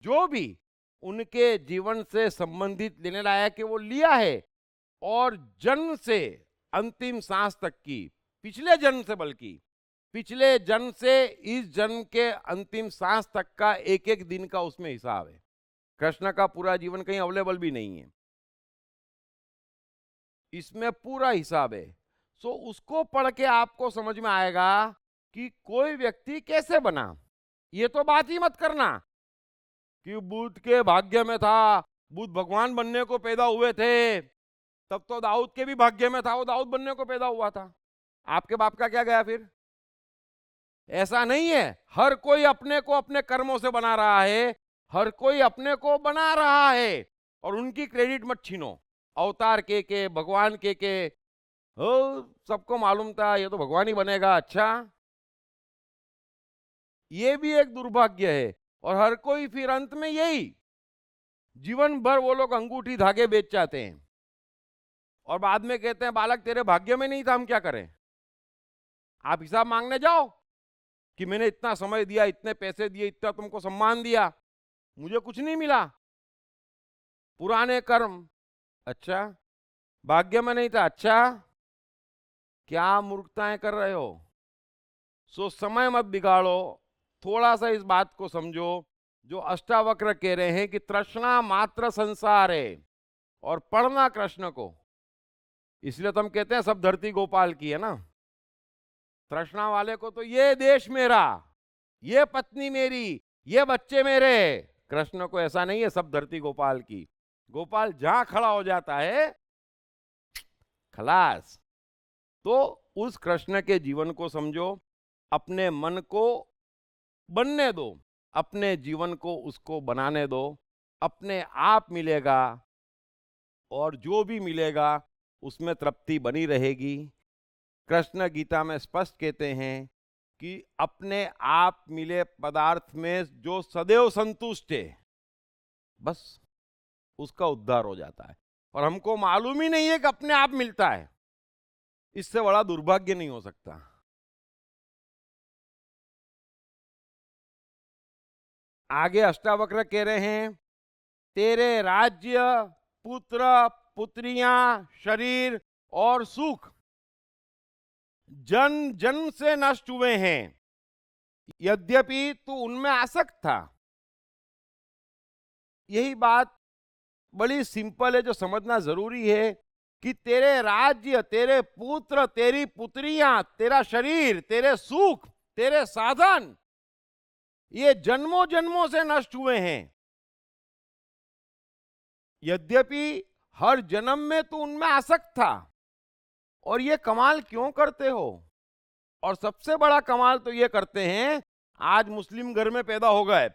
जो भी उनके जीवन से संबंधित लेने लायक है, वो लिया है। और जन्म से अंतिम सांस तक की, पिछले जन्म से, बल्कि पिछले जन्म से इस जन्म के अंतिम सांस तक का एक एक दिन का उसमें हिसाब है। कृष्ण का पूरा जीवन कहीं अवेलेबल भी नहीं है, इसमें पूरा हिसाब है। सो उसको पढ़ के आपको समझ में आएगा कि कोई व्यक्ति कैसे बना। ये तो बात ही मत करना कि बुद्ध के भाग्य में था, बुद्ध भगवान बनने को पैदा हुए थे, तब तो दाऊद के भी भाग्य में था, वो दाऊद बनने को पैदा हुआ था, आपके बाप का क्या गया फिर? ऐसा नहीं है। हर कोई अपने को अपने कर्मों से बना रहा है, हर कोई अपने को बना रहा है, और उनकी क्रेडिट मत छीनो। अवतार के भगवान के हो, सबको मालूम था ये तो भगवान ही बनेगा। अच्छा, ये भी एक दुर्भाग्य है और हर कोई फिर अंत में यही, जीवन भर वो लोग अंगूठी धागे बेच जाते हैं और बाद में कहते हैं बालक तेरे भाग्य में नहीं था, हम क्या करें। आप हिसाब मांगने जाओ कि मैंने इतना समय दिया, इतने पैसे दिए, इतना तुमको सम्मान दिया, मुझे कुछ नहीं मिला, पुराने कर्म। अच्छा, भाग्य में नहीं था, अच्छा, क्या मूर्खताएं कर रहे हो। सो समय मत बिगाड़ो, थोड़ा सा इस बात को समझो जो अष्टावक्र कह रहे हैं कि तृष्णा मात्र संसार है और पढ़ना कृष्ण को। इसलिए तो हम कहते हैं सब धरती गोपाल की है ना। तृष्णा वाले को तो ये देश मेरा, ये पत्नी मेरी, ये बच्चे मेरे। कृष्ण को ऐसा नहीं है सब धरती गोपाल की। गोपाल जहां खड़ा हो जाता है खलास। तो उस कृष्ण के जीवन को समझो, अपने मन को बनने दो, अपने जीवन को उसको बनाने दो, अपने आप मिलेगा और जो भी मिलेगा उसमें तृप्ति बनी रहेगी। कृष्ण गीता में स्पष्ट कहते हैं कि अपने आप मिले पदार्थ में जो सदैव संतुष्ट है, बस उसका उद्धार हो जाता है। और हमको मालूम ही नहीं है कि अपने आप मिलता है। इससे बड़ा दुर्भाग्य नहीं हो सकता। आगे अष्टावक्र कह रहे हैं तेरे राज्य, पुत्र, पुत्रियां, शरीर और सुख जन्म जन्म से नष्ट हुए हैं, यद्यपि तू उनमें आसक्त था। यही बात बड़ी सिंपल है जो समझना जरूरी है कि तेरे राज्य, तेरे पुत्र, तेरी पुत्रियां, तेरा शरीर, तेरे सुख, तेरे साधन, ये जन्मों जन्मों से नष्ट हुए हैं, यद्यपि हर जन्म में तू उनमें आसक्त था। और ये कमाल क्यों करते हो। और सबसे बड़ा कमाल तो ये करते हैं, आज मुस्लिम घर में पैदा हो गए,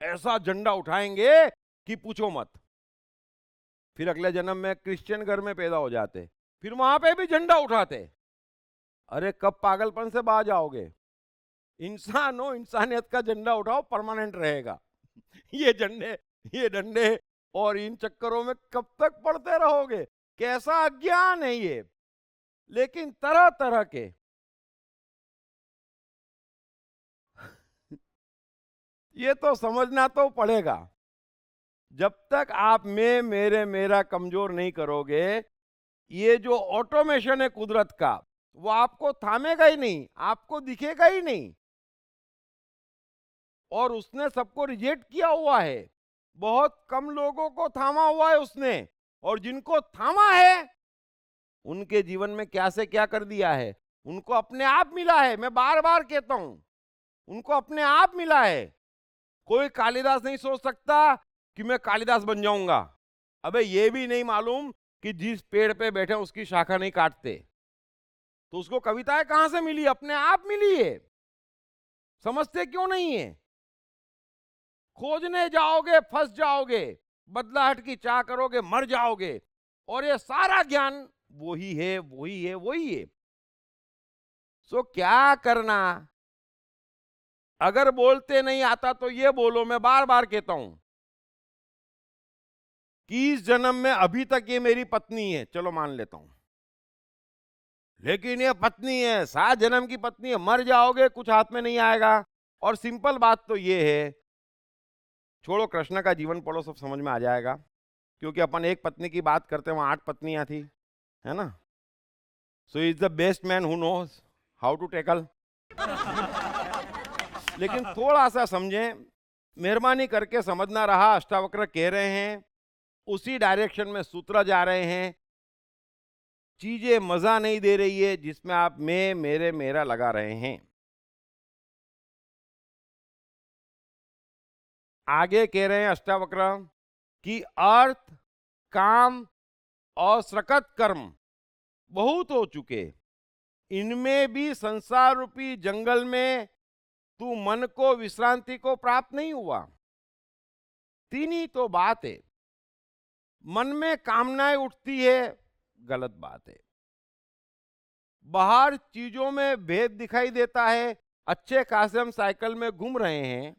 ऐसा झंडा उठाएंगे कि पूछो मत। फिर अगले जन्म में क्रिश्चियन घर में पैदा हो जाते, फिर वहां पे भी झंडा उठाते। अरे कब पागलपन से बाहर जाओगे। इंसान हो, इंसानियत का झंडा उठाओ, परमानेंट रहेगा। ये झंडे, ये डंडे और इन चक्करों में कब तक पड़ते रहोगे। कैसा अज्ञान है ये। लेकिन तरह तरह के ये तो समझना तो पड़ेगा। जब तक आप में मेरे मेरा कमजोर नहीं करोगे, ये जो ऑटोमेशन है कुदरत का, वो आपको थामेगा ही नहीं, आपको दिखेगा ही नहीं। और उसने सबको रिजेक्ट किया हुआ है, बहुत कम लोगों को थामा हुआ है उसने। और जिनको थामा है उनके जीवन में क्या से क्या कर दिया है। उनको अपने आप मिला है। मैं बार बार कहता हूं, उनको अपने आप मिला है। कोई कालिदास नहीं सोच सकता कि मैं कालिदास बन जाऊंगा। अबे ये भी नहीं मालूम कि जिस पेड़ पे बैठे उसकी शाखा नहीं काटते, तो उसको कविताएं कहां से मिली। अपने आप मिली है। समझते क्यों नहीं है। खोजने जाओगे फंस जाओगे, बदलाहट की चाह करोगे मर जाओगे। और ये सारा ज्ञान वही है, वही है, वही है। सो क्या करना। अगर बोलते नहीं आता तो ये बोलो, मैं बार बार कहता हूं कि इस जन्म में अभी तक ये मेरी पत्नी है, चलो मान लेता हूं, लेकिन ये पत्नी है, 7 जन्म की पत्नी है, मर जाओगे कुछ हाथ में नहीं आएगा। और सिंपल बात तो ये है, छोड़ो कृष्ण का जीवन पढ़ो, सब समझ में आ जाएगा। क्योंकि अपन एक पत्नी की बात करते हैं, वहां 8 पत्नियां थी, है ना। So is the best man who knows how to tackle. लेकिन थोड़ा सा समझें, मेहरबानी करके समझना रहा। अष्टावक्र कह रहे हैं, उसी डायरेक्शन में सूत्र जा रहे हैं। चीजें मजा नहीं दे रही है जिसमें आप मैं मेरे मेरा लगा रहे हैं। आगे कह रहे हैं अष्टावक्र कि अर्थ, काम और सकत कर्म बहुत हो चुके, इनमें भी संसार रूपी जंगल में तू मन को विश्रांति को प्राप्त नहीं हुआ। 3 ही तो बात है। मन में कामनाएं उठती है, गलत बात है। बाहर चीजों में भेद दिखाई देता है। अच्छे खासे हम साइकिल में घूम रहे हैं,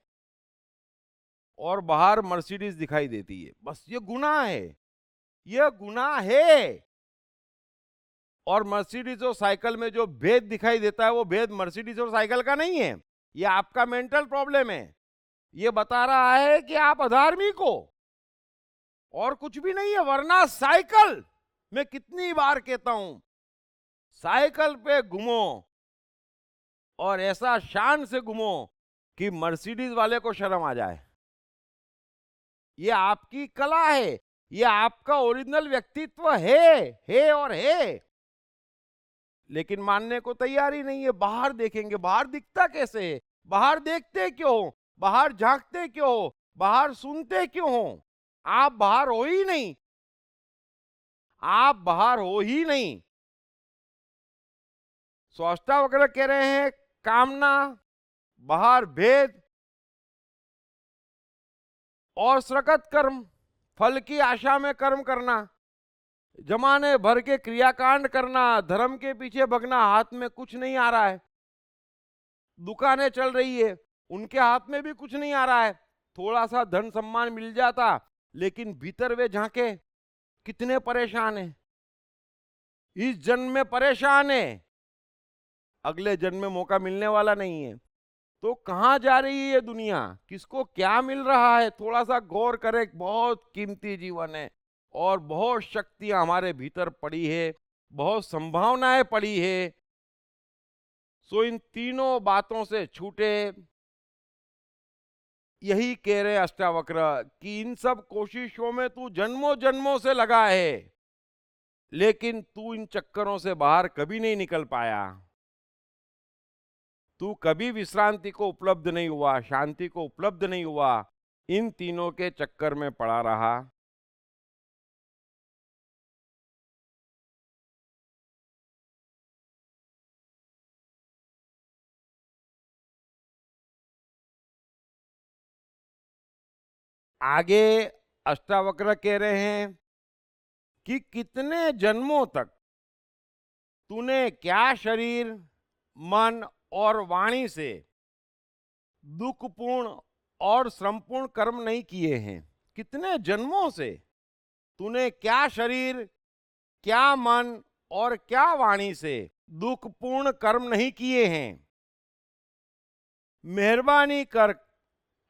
और बाहर मर्सिडीज दिखाई देती है। बस ये गुनाह है, ये गुनाह है। और मर्सिडीज और साइकिल में जो भेद दिखाई देता है वो भेद मर्सिडीज और साइकिल का नहीं है, ये आपका मेंटल प्रॉब्लम है। ये बता रहा है कि आप अधार्मिक हो और कुछ भी नहीं है। वरना साइकिल, मैं कितनी बार कहता हूं, साइकिल पे घूमो और ऐसा शान से घूमो कि मर्सिडीज वाले को शर्म आ जाए। ये आपकी कला है, ये आपका ओरिजिनल व्यक्तित्व है और है। लेकिन मानने को तैयार ही नहीं है। बाहर देखेंगे, बाहर दिखता कैसे है, बाहर देखते क्यों, बाहर झांकते क्यों, बाहर सुनते क्यों हो? आप बाहर हो ही नहीं, आप बाहर हो ही नहीं। स्वाष्टा वगैरह कह रहे हैं कामना, बाहर भेद और श्रकत कर्म, फल की आशा में कर्म करना, जमाने भर के क्रियाकांड करना, धर्म के पीछे भगना, हाथ में कुछ नहीं आ रहा है। दुकानें चल रही है, उनके हाथ में भी कुछ नहीं आ रहा है। थोड़ा सा धन सम्मान मिल जाता, लेकिन भीतर वे झांके कितने परेशान हैं। इस जन्म में परेशान है, अगले जन्म में मौका मिलने वाला नहीं है। तो कहां जा रही है ये दुनिया, किसको क्या मिल रहा है? थोड़ा सा गौर करें। बहुत कीमती जीवन है और बहुत शक्तियां हमारे भीतर पड़ी है, बहुत संभावनाएं पड़ी है। सो इन तीनों बातों से छूटे। यही कह रहे अष्टावक्र कि इन सब कोशिशों में तू जन्मों जन्मों से लगा है, लेकिन तू इन चक्करों से बाहर कभी नहीं निकल पाया। तू कभी विश्रांति को उपलब्ध नहीं हुआ, शांति को उपलब्ध नहीं हुआ, इन तीनों के चक्कर में पड़ा रहा। आगे अष्टावक्र कह रहे हैं कि कितने जन्मों तक तूने क्या शरीर, मन और वाणी से दुखपूर्ण और श्रमपूर्ण कर्म नहीं किए हैं। कितने जन्मों से तूने क्या शरीर, क्या मन और क्या वाणी से दुखपूर्ण कर्म नहीं किए हैं। मेहरबानी कर,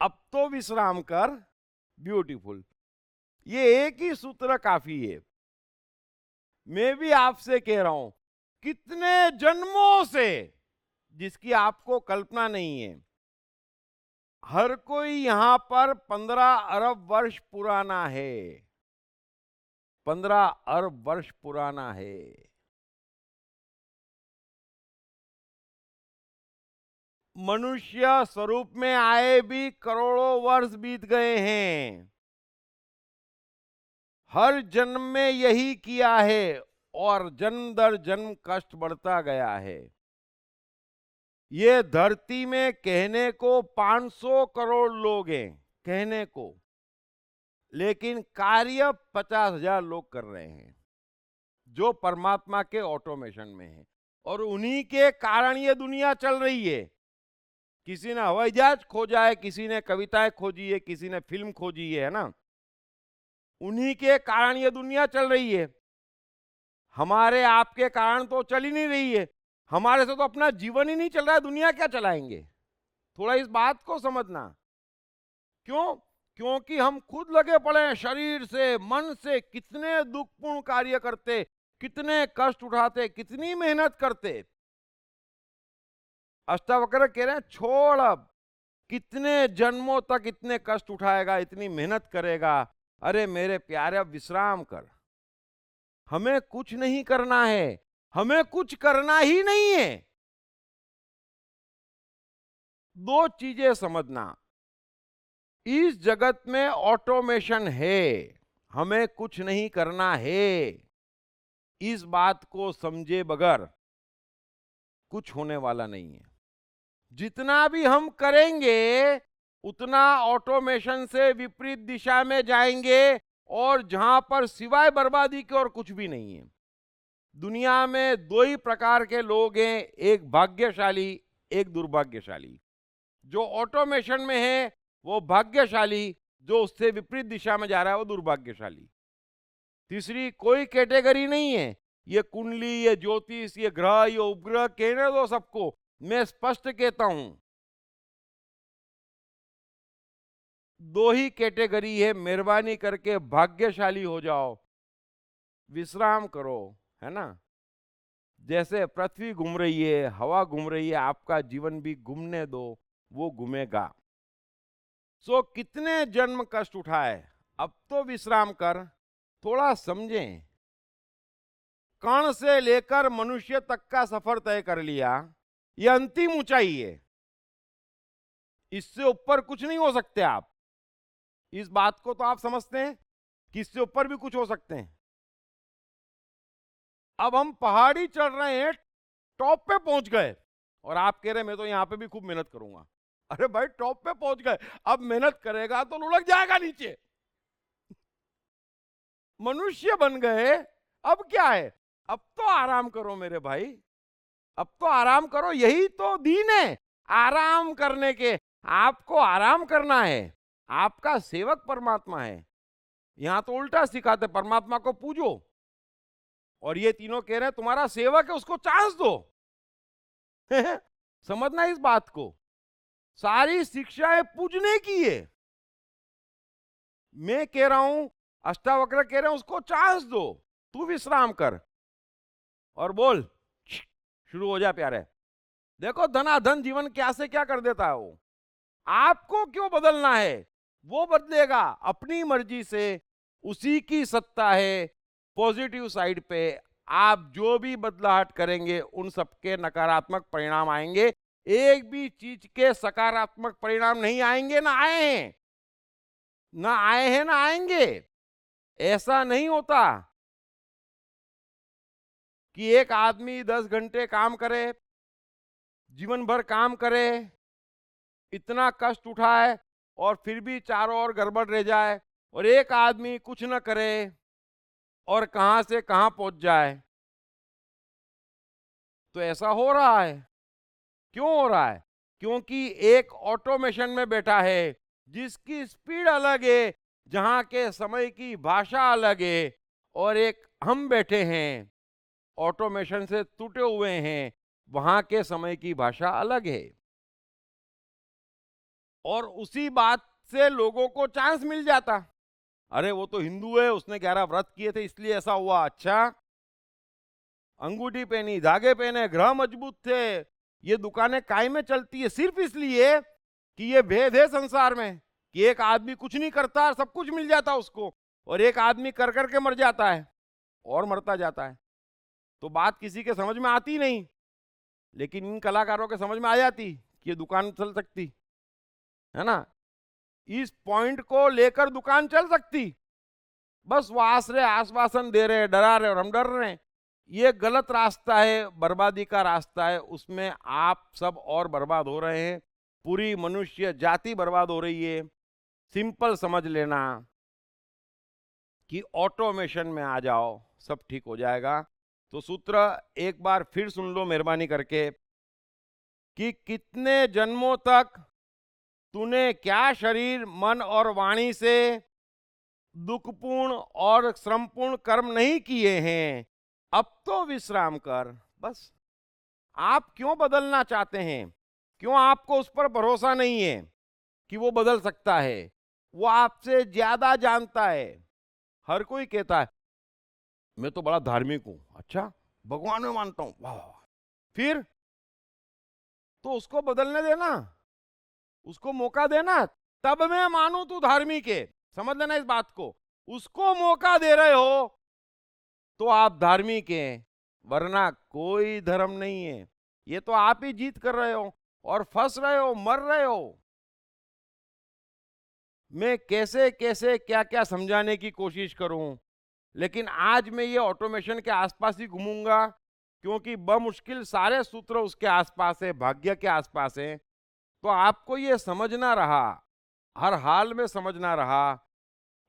अब तो विश्राम कर। ब्यूटीफुल। ये एक ही सूत्र काफी है। मैं भी आपसे कह रहा हूं, कितने जन्मों से, जिसकी आपको कल्पना नहीं है। हर कोई यहां पर 15 अरब वर्ष पुराना है, 15 अरब वर्ष पुराना है। मनुष्य स्वरूप में आए भी करोड़ों वर्ष बीत गए हैं। हर जन्म में यही किया है और जन्म दर जन्म कष्ट बढ़ता गया है। ये धरती में कहने को 500 करोड़ लोग हैं, कहने को, लेकिन कार्य 50,000 लोग कर रहे हैं, जो परमात्मा के ऑटोमेशन में है। और उन्हीं के कारण ये दुनिया चल रही है। किसी ने हवाई जहाज खोजा है, किसी ने कविताएं खोजी है, किसी ने फिल्म खोजी है ना। उन्हीं के कारण ये दुनिया चल रही है। हमारे आपके कारण तो चल ही नहीं रही है। हमारे से तो अपना जीवन ही नहीं चल रहा है, दुनिया क्या चलाएंगे? थोड़ा इस बात को समझना। क्यों? क्योंकि हम खुद लगे पड़े हैं, शरीर से, मन से कितने दुखपूर्ण कार्य करते, कितने कष्ट उठाते, कितनी मेहनत करते। अष्टावक्र कह रहे हैं छोड़, अब कितने जन्मों तक इतने कष्ट उठाएगा, इतनी मेहनत करेगा। अरे मेरे प्यारे, अब विश्राम कर। हमें कुछ नहीं करना है, हमें कुछ करना ही नहीं है। दो चीजें समझना, इस जगत में ऑटोमेशन है, हमें कुछ नहीं करना है। इस बात को समझे बगैर कुछ होने वाला नहीं है। जितना भी हम करेंगे उतना ऑटोमेशन से विपरीत दिशा में जाएंगे, और जहां पर सिवाय बर्बादी के और कुछ भी नहीं है। दुनिया में दो ही प्रकार के लोग हैं, एक भाग्यशाली, एक दुर्भाग्यशाली। जो ऑटोमेशन में है वो भाग्यशाली, जो उससे विपरीत दिशा में जा रहा है वो दुर्भाग्यशाली। तीसरी कोई कैटेगरी नहीं है, ये कुंडली, ये ज्योतिष, ये ग्रह, ये उपग्रह, कहने दो सबको, मैं स्पष्ट कहता हूं, दो ही कैटेगरी है, मेहरबानी करके भाग्यशाली हो जाओ, विश्राम करो, है ना। जैसे पृथ्वी घूम रही है, हवा घूम रही है, आपका जीवन भी घूमने दो, वो घूमेगा। सो कितने जन्म कष्ट उठाए, अब तो विश्राम कर, थोड़ा समझें। कण से लेकर मनुष्य तक का सफर तय कर लिया, ये अंतिम ऊंचाई है, इससे ऊपर कुछ नहीं हो सकते आप। इस बात को तो आप समझते हैं कि इससे ऊपर भी कुछ हो सकते हैं। अब हम पहाड़ी चढ़ रहे हैं, टॉप पे पहुंच गए, और आप कह रहे हैं मैं तो यहां पे भी खूब मेहनत करूंगा। अरे भाई टॉप पे पहुंच गए, अब मेहनत करेगा तो लुढ़क जाएगा नीचे। मनुष्य बन गए, अब क्या है, अब तो आराम करो मेरे भाई, अब तो आराम करो, यही तो दीन है, आराम करने के। आपको आराम करना है, आपका सेवक परमात्मा है। यहां तो उल्टा सिखाते, परमात्मा को पूजो, और ये तीनों कह रहे हैं तुम्हारा सेवक है, उसको चांस दो। समझना इस बात को, सारी शिक्षाएं पूजने की है। मैं कह रहा हूं, अष्टावक्र कह रहे हैं उसको चांस दो, तू विश्राम कर और बोल, शुरू हो जा प्यारे। देखो धनाधन जीवन क्या से क्या कर देता है वो, आपको क्यों बदलना है, वो बदलेगा अपनी मर्जी से, उसी की सत्ता है। पॉजिटिव साइड पे आप जो भी बदलाहट करेंगे उन सबके नकारात्मक परिणाम आएंगे, एक भी चीज के सकारात्मक परिणाम नहीं आएंगे, ना आए हैं, ना आए हैं, ना आएंगे। ऐसा नहीं होता कि एक आदमी 10 घंटे काम करे, जीवन भर काम करे, इतना कष्ट उठाए और फिर भी चारों ओर गड़बड़ रह जाए, और एक आदमी कुछ न करे और कहां से कहां पहुंच जाए। तो ऐसा हो रहा है, क्यों हो रहा है, क्योंकि एक ऑटोमेशन में बैठा है जिसकी स्पीड अलग है, जहां के समय की भाषा अलग है, और एक हम बैठे हैं ऑटोमेशन से टूटे हुए हैं, वहां के समय की भाषा अलग है। और उसी बात से लोगों को चांस मिल जाता, अरे वो तो हिंदू है, उसने 11 व्रत किए थे इसलिए ऐसा हुआ। अच्छा, अंगूठी पहनी, धागे पहने, ग्रह मजबूत थे, ये दुकानें काय में चलती है सिर्फ इसलिए कि ये भेद है संसार में, कि एक आदमी कुछ नहीं करता सब कुछ मिल जाता उसको, और एक आदमी कर करके मर जाता है और मरता जाता है। तो बात किसी के समझ में आती नहीं, लेकिन इन कलाकारों के समझ में आ जाती कि ये दुकान चल सकती है ना, इस पॉइंट को लेकर दुकान चल सकती। बस वो आश्वासन दे रहे हैं, डरा रहे, और हम डर रहे हैं। ये गलत रास्ता है, बर्बादी का रास्ता है, उसमें आप सब और बर्बाद हो रहे हैं, पूरी मनुष्य जाति बर्बाद हो रही है। सिंपल समझ लेना कि ऑटोमेशन में आ जाओ, सब ठीक हो जाएगा। तो सूत्र एक बार फिर सुन लो मेहरबानी करके, कि कितने जन्मों तक तूने क्या शरीर, मन और वाणी से दुखपूर्ण और श्रमपूर्ण कर्म नहीं किए हैं, अब तो विश्राम कर। बस, आप क्यों बदलना चाहते हैं, क्यों आपको उस पर भरोसा नहीं है कि वो बदल सकता है, वो आपसे ज्यादा जानता है। हर कोई कहता है मैं तो बड़ा धार्मिक हूं, अच्छा भगवान में मानता हूं, वाह, फिर तो उसको बदलने देना, उसको मौका देना, तब मैं मानूं तू धार्मिक है। समझ लेना इस बात को, उसको मौका दे रहे हो तो आप धार्मिक हैं, वरना कोई धर्म नहीं है। ये तो आप ही जीत कर रहे हो और फंस रहे हो, मर रहे हो। मैं कैसे कैसे क्या क्या समझाने की कोशिश करूं, लेकिन आज मैं ये ऑटोमेशन के आसपास ही घूमूंगा, क्योंकि बमुश्किल सारे सूत्र उसके आसपास है, भाग्य के आसपास है। तो आपको ये समझना रहा, हर हाल में समझना रहा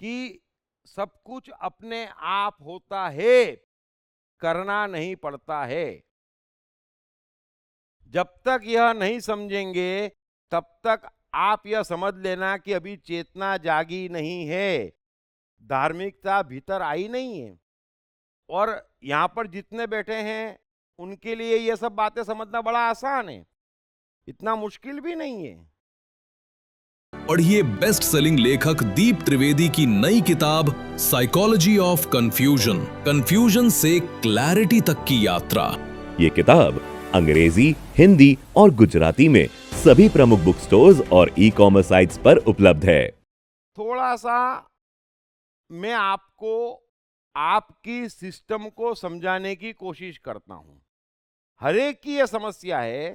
कि सब कुछ अपने आप होता है, करना नहीं पड़ता है। जब तक यह नहीं समझेंगे तब तक आप यह समझ लेना कि अभी चेतना जागी नहीं है, धार्मिकता भीतर आई नहीं है। और यहां पर जितने बैठे हैं उनके लिए ये सब बातें समझना बड़ा आसान है, इतना मुश्किल भी नहीं है। पढ़िए बेस्ट सेलिंग लेखक दीप त्रिवेदी की नई किताब साइकोलॉजी ऑफ कंफ्यूजन, कंफ्यूजन से क्लैरिटी तक की यात्रा। ये किताब अंग्रेजी, हिंदी और गुजराती में सभी प्रमुख बुक स्टोर्स और ई-कॉमर्स साइट्स पर उपलब्ध है। थोड़ा सा मैं आपको आपकी सिस्टम को समझाने की कोशिश करता हूं। हर एक की यह समस्या है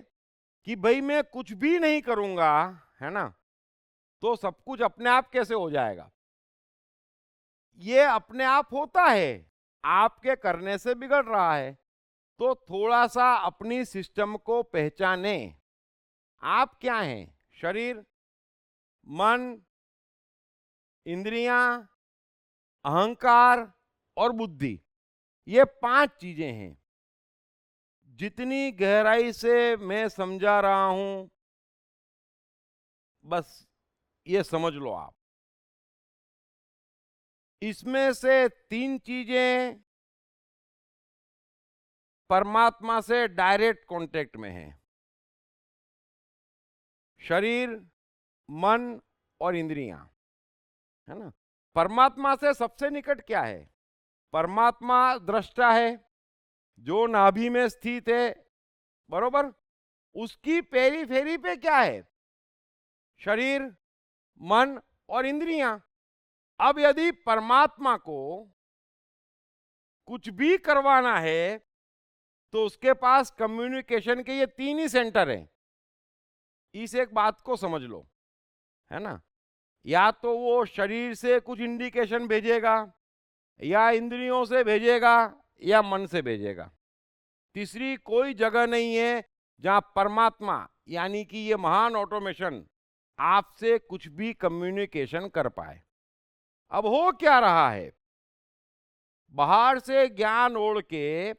कि भाई मैं कुछ भी नहीं करूंगा, है ना, तो सब कुछ अपने आप कैसे हो जाएगा। ये अपने आप होता है, आपके करने से बिगड़ रहा है। तो थोड़ा सा अपनी सिस्टम को पहचाने। आप क्या हैं? शरीर, मन, इंद्रियां, अहंकार और बुद्धि, ये 5 चीजें हैं। जितनी गहराई से मैं समझा रहा हूं, बस ये समझ लो आप। इसमें से 3 चीजें परमात्मा से डायरेक्ट कांटेक्ट में हैं, शरीर, मन और इंद्रियां, है ना। परमात्मा से सबसे निकट क्या है? परमात्मा दृष्टा है, जो नाभि में स्थित है, बरोबर। उसकी पेरीफेरी पे क्या है? शरीर, मन और इंद्रियां। अब यदि परमात्मा को कुछ भी करवाना है तो उसके पास कम्युनिकेशन के ये 3 ही सेंटर हैं। इस एक बात को समझ लो, है ना। या तो वो शरीर से कुछ इंडिकेशन भेजेगा, या इंद्रियों से भेजेगा, या मन से भेजेगा। तीसरी कोई जगह नहीं है जहां परमात्मा यानी कि ये महान ऑटोमेशन आपसे कुछ भी कम्युनिकेशन कर पाए। अब हो क्या रहा है? बाहर से ज्ञान ओढ़ के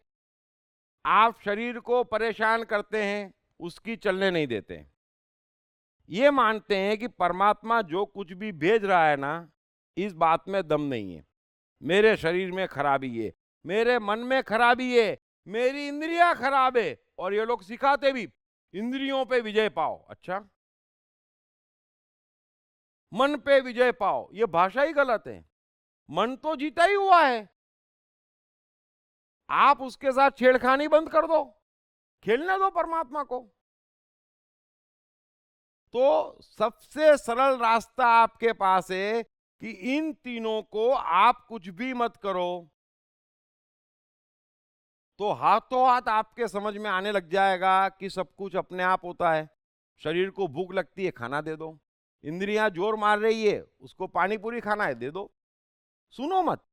आप शरीर को परेशान करते हैं, उसकी चलने नहीं देते। ये मानते हैं कि परमात्मा जो कुछ भी भेज रहा है ना, इस बात में दम नहीं है। मेरे शरीर में खराबी है, मेरे मन में खराबी है, मेरी इंद्रियां खराब है। और ये लोग सिखाते भी, इंद्रियों पे विजय पाओ। अच्छा, मन पे विजय पाओ, ये भाषा ही गलत है। मन तो जीता ही हुआ है, आप उसके साथ छेड़खानी बंद कर दो, खेलने दो परमात्मा को। तो सबसे सरल रास्ता आपके पास है कि इन तीनों को आप कुछ भी मत करो, तो हाथों हाथ आपके समझ में आने लग जाएगा कि सब कुछ अपने आप होता है। शरीर को भूख लगती है, खाना दे दो। इंद्रियां जोर मार रही है, उसको पानी पूरी खाना है, दे दो। सुनो मत।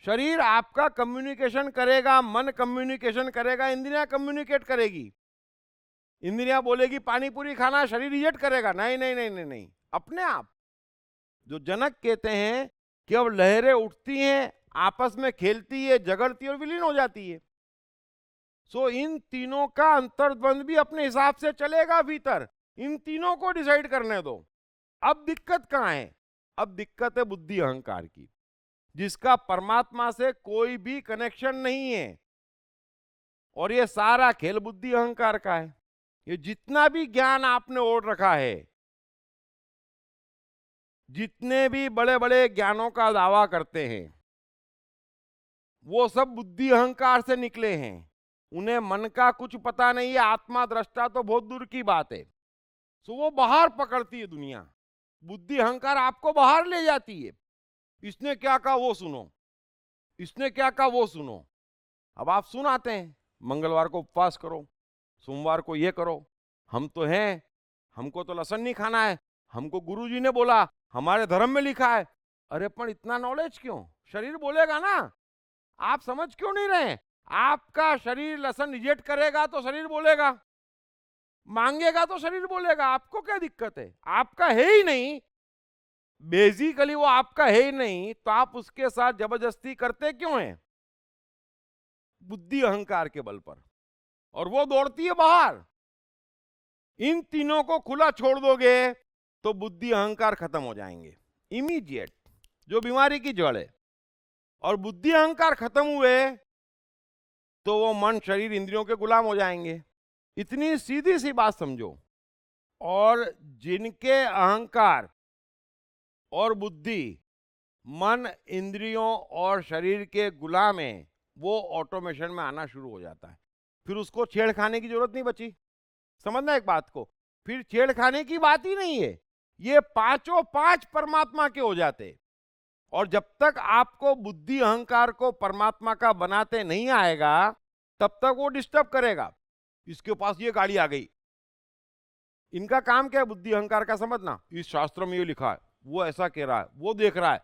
शरीर आपका कम्युनिकेशन करेगा, मन कम्युनिकेशन करेगा, इंद्रियां कम्युनिकेट करेगी। इंद्रियां बोलेगी पानी पूरी खाना, शरीर रिजेक्ट करेगा, नहीं नहीं नहीं नहीं नहीं, अपने आप। जो जनक कहते हैं कि अब लहरें उठती हैं, आपस में खेलती है, झगड़ती है और विलीन हो जाती है। सो इन तीनों का अंतर्द्वंद भी अपने हिसाब से चलेगा भीतर। इन तीनों को डिसाइड करने दो। अब दिक्कत कहां है? अब दिक्कत है बुद्धि अहंकार की, जिसका परमात्मा से कोई भी कनेक्शन नहीं है। और ये सारा खेल बुद्धि अहंकार का है। ये जितना भी ज्ञान आपने ओढ़ रखा है, जितने भी बड़े बड़े ज्ञानों का दावा करते हैं, वो सब बुद्धि अहंकार से निकले हैं। उन्हें मन का कुछ पता नहीं है, आत्मा दृष्टा तो बहुत दूर की बात है। सो वो बाहर पकड़ती है दुनिया, बुद्धि अहंकार आपको बाहर ले जाती है। इसने क्या कहा वो सुनो, इसने क्या कहा वो सुनो। अब आप सुनाते हैं, मंगलवार को उपवास करो, सोमवार को ये करो, हम तो हैं, हमको तो लहसुन नहीं खाना है, हमको गुरुजी ने बोला, हमारे धर्म में लिखा है। अरे पर इतना नॉलेज क्यों? शरीर बोलेगा ना, आप समझ क्यों नहीं रहे? आपका शरीर लहसुन रिजेक्ट करेगा तो शरीर बोलेगा, मांगेगा तो शरीर बोलेगा। आपको क्या दिक्कत है? आपका है ही नहीं, बेसिकली वो आपका है ही नहीं, तो आप उसके साथ जबरदस्ती करते क्यों हैं? बुद्धि अहंकार के बल पर। और वो दौड़ती है बाहर। इन तीनों को खुला छोड़ दोगे तो बुद्धि अहंकार खत्म हो जाएंगे, इमीडिएट, जो बीमारी की जड़ है। और बुद्धि अहंकार खत्म हुए तो वो मन शरीर इंद्रियों के गुलाम हो जाएंगे। इतनी सीधी सी बात समझो। और जिनके अहंकार और बुद्धि मन इंद्रियों और शरीर के गुलाम है, वो ऑटोमेशन में आना शुरू हो जाता है। फिर उसको छेड़खाने की जरूरत नहीं बची। समझना एक बात को, फिर छेड़खाने की बात ही नहीं है, ये पांचों पांच परमात्मा के हो जाते। और जब तक आपको बुद्धि अहंकार को परमात्मा का बनाते नहीं आएगा तब तक वो डिस्टर्ब करेगा। इसके पास ये गाड़ी आ गई, इनका काम क्या है? बुद्धि अहंकार का समझना, इस शास्त्र में ये लिखा है, वो ऐसा कह रहा है, वो देख रहा है।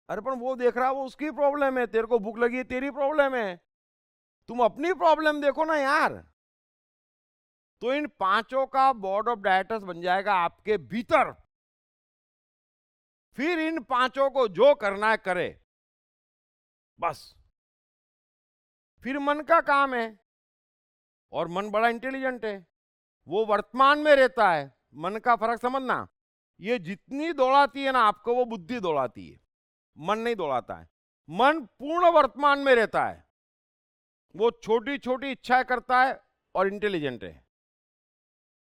अरे पर वो देख रहा है, वो उसकी प्रॉब्लम है, तेरे को भूख लगी है, तेरी प्रॉब्लम है, तुम अपनी प्रॉब्लम देखो ना यार। तो इन पांचों का बोर्ड ऑफ डायरेक्टर्स बन जाएगा आपके भीतर। फिर इन पांचों को जो करना है करे, बस। फिर मन का काम है, और मन बड़ा इंटेलिजेंट है, वो वर्तमान में रहता है। मन का फर्क समझना, ये जितनी दौड़ाती है ना आपको, वो बुद्धि दौड़ाती है, मन नहीं दौड़ाता है। मन पूर्ण वर्तमान में रहता है, वो छोटी छोटी इच्छाएं करता है और इंटेलिजेंट है।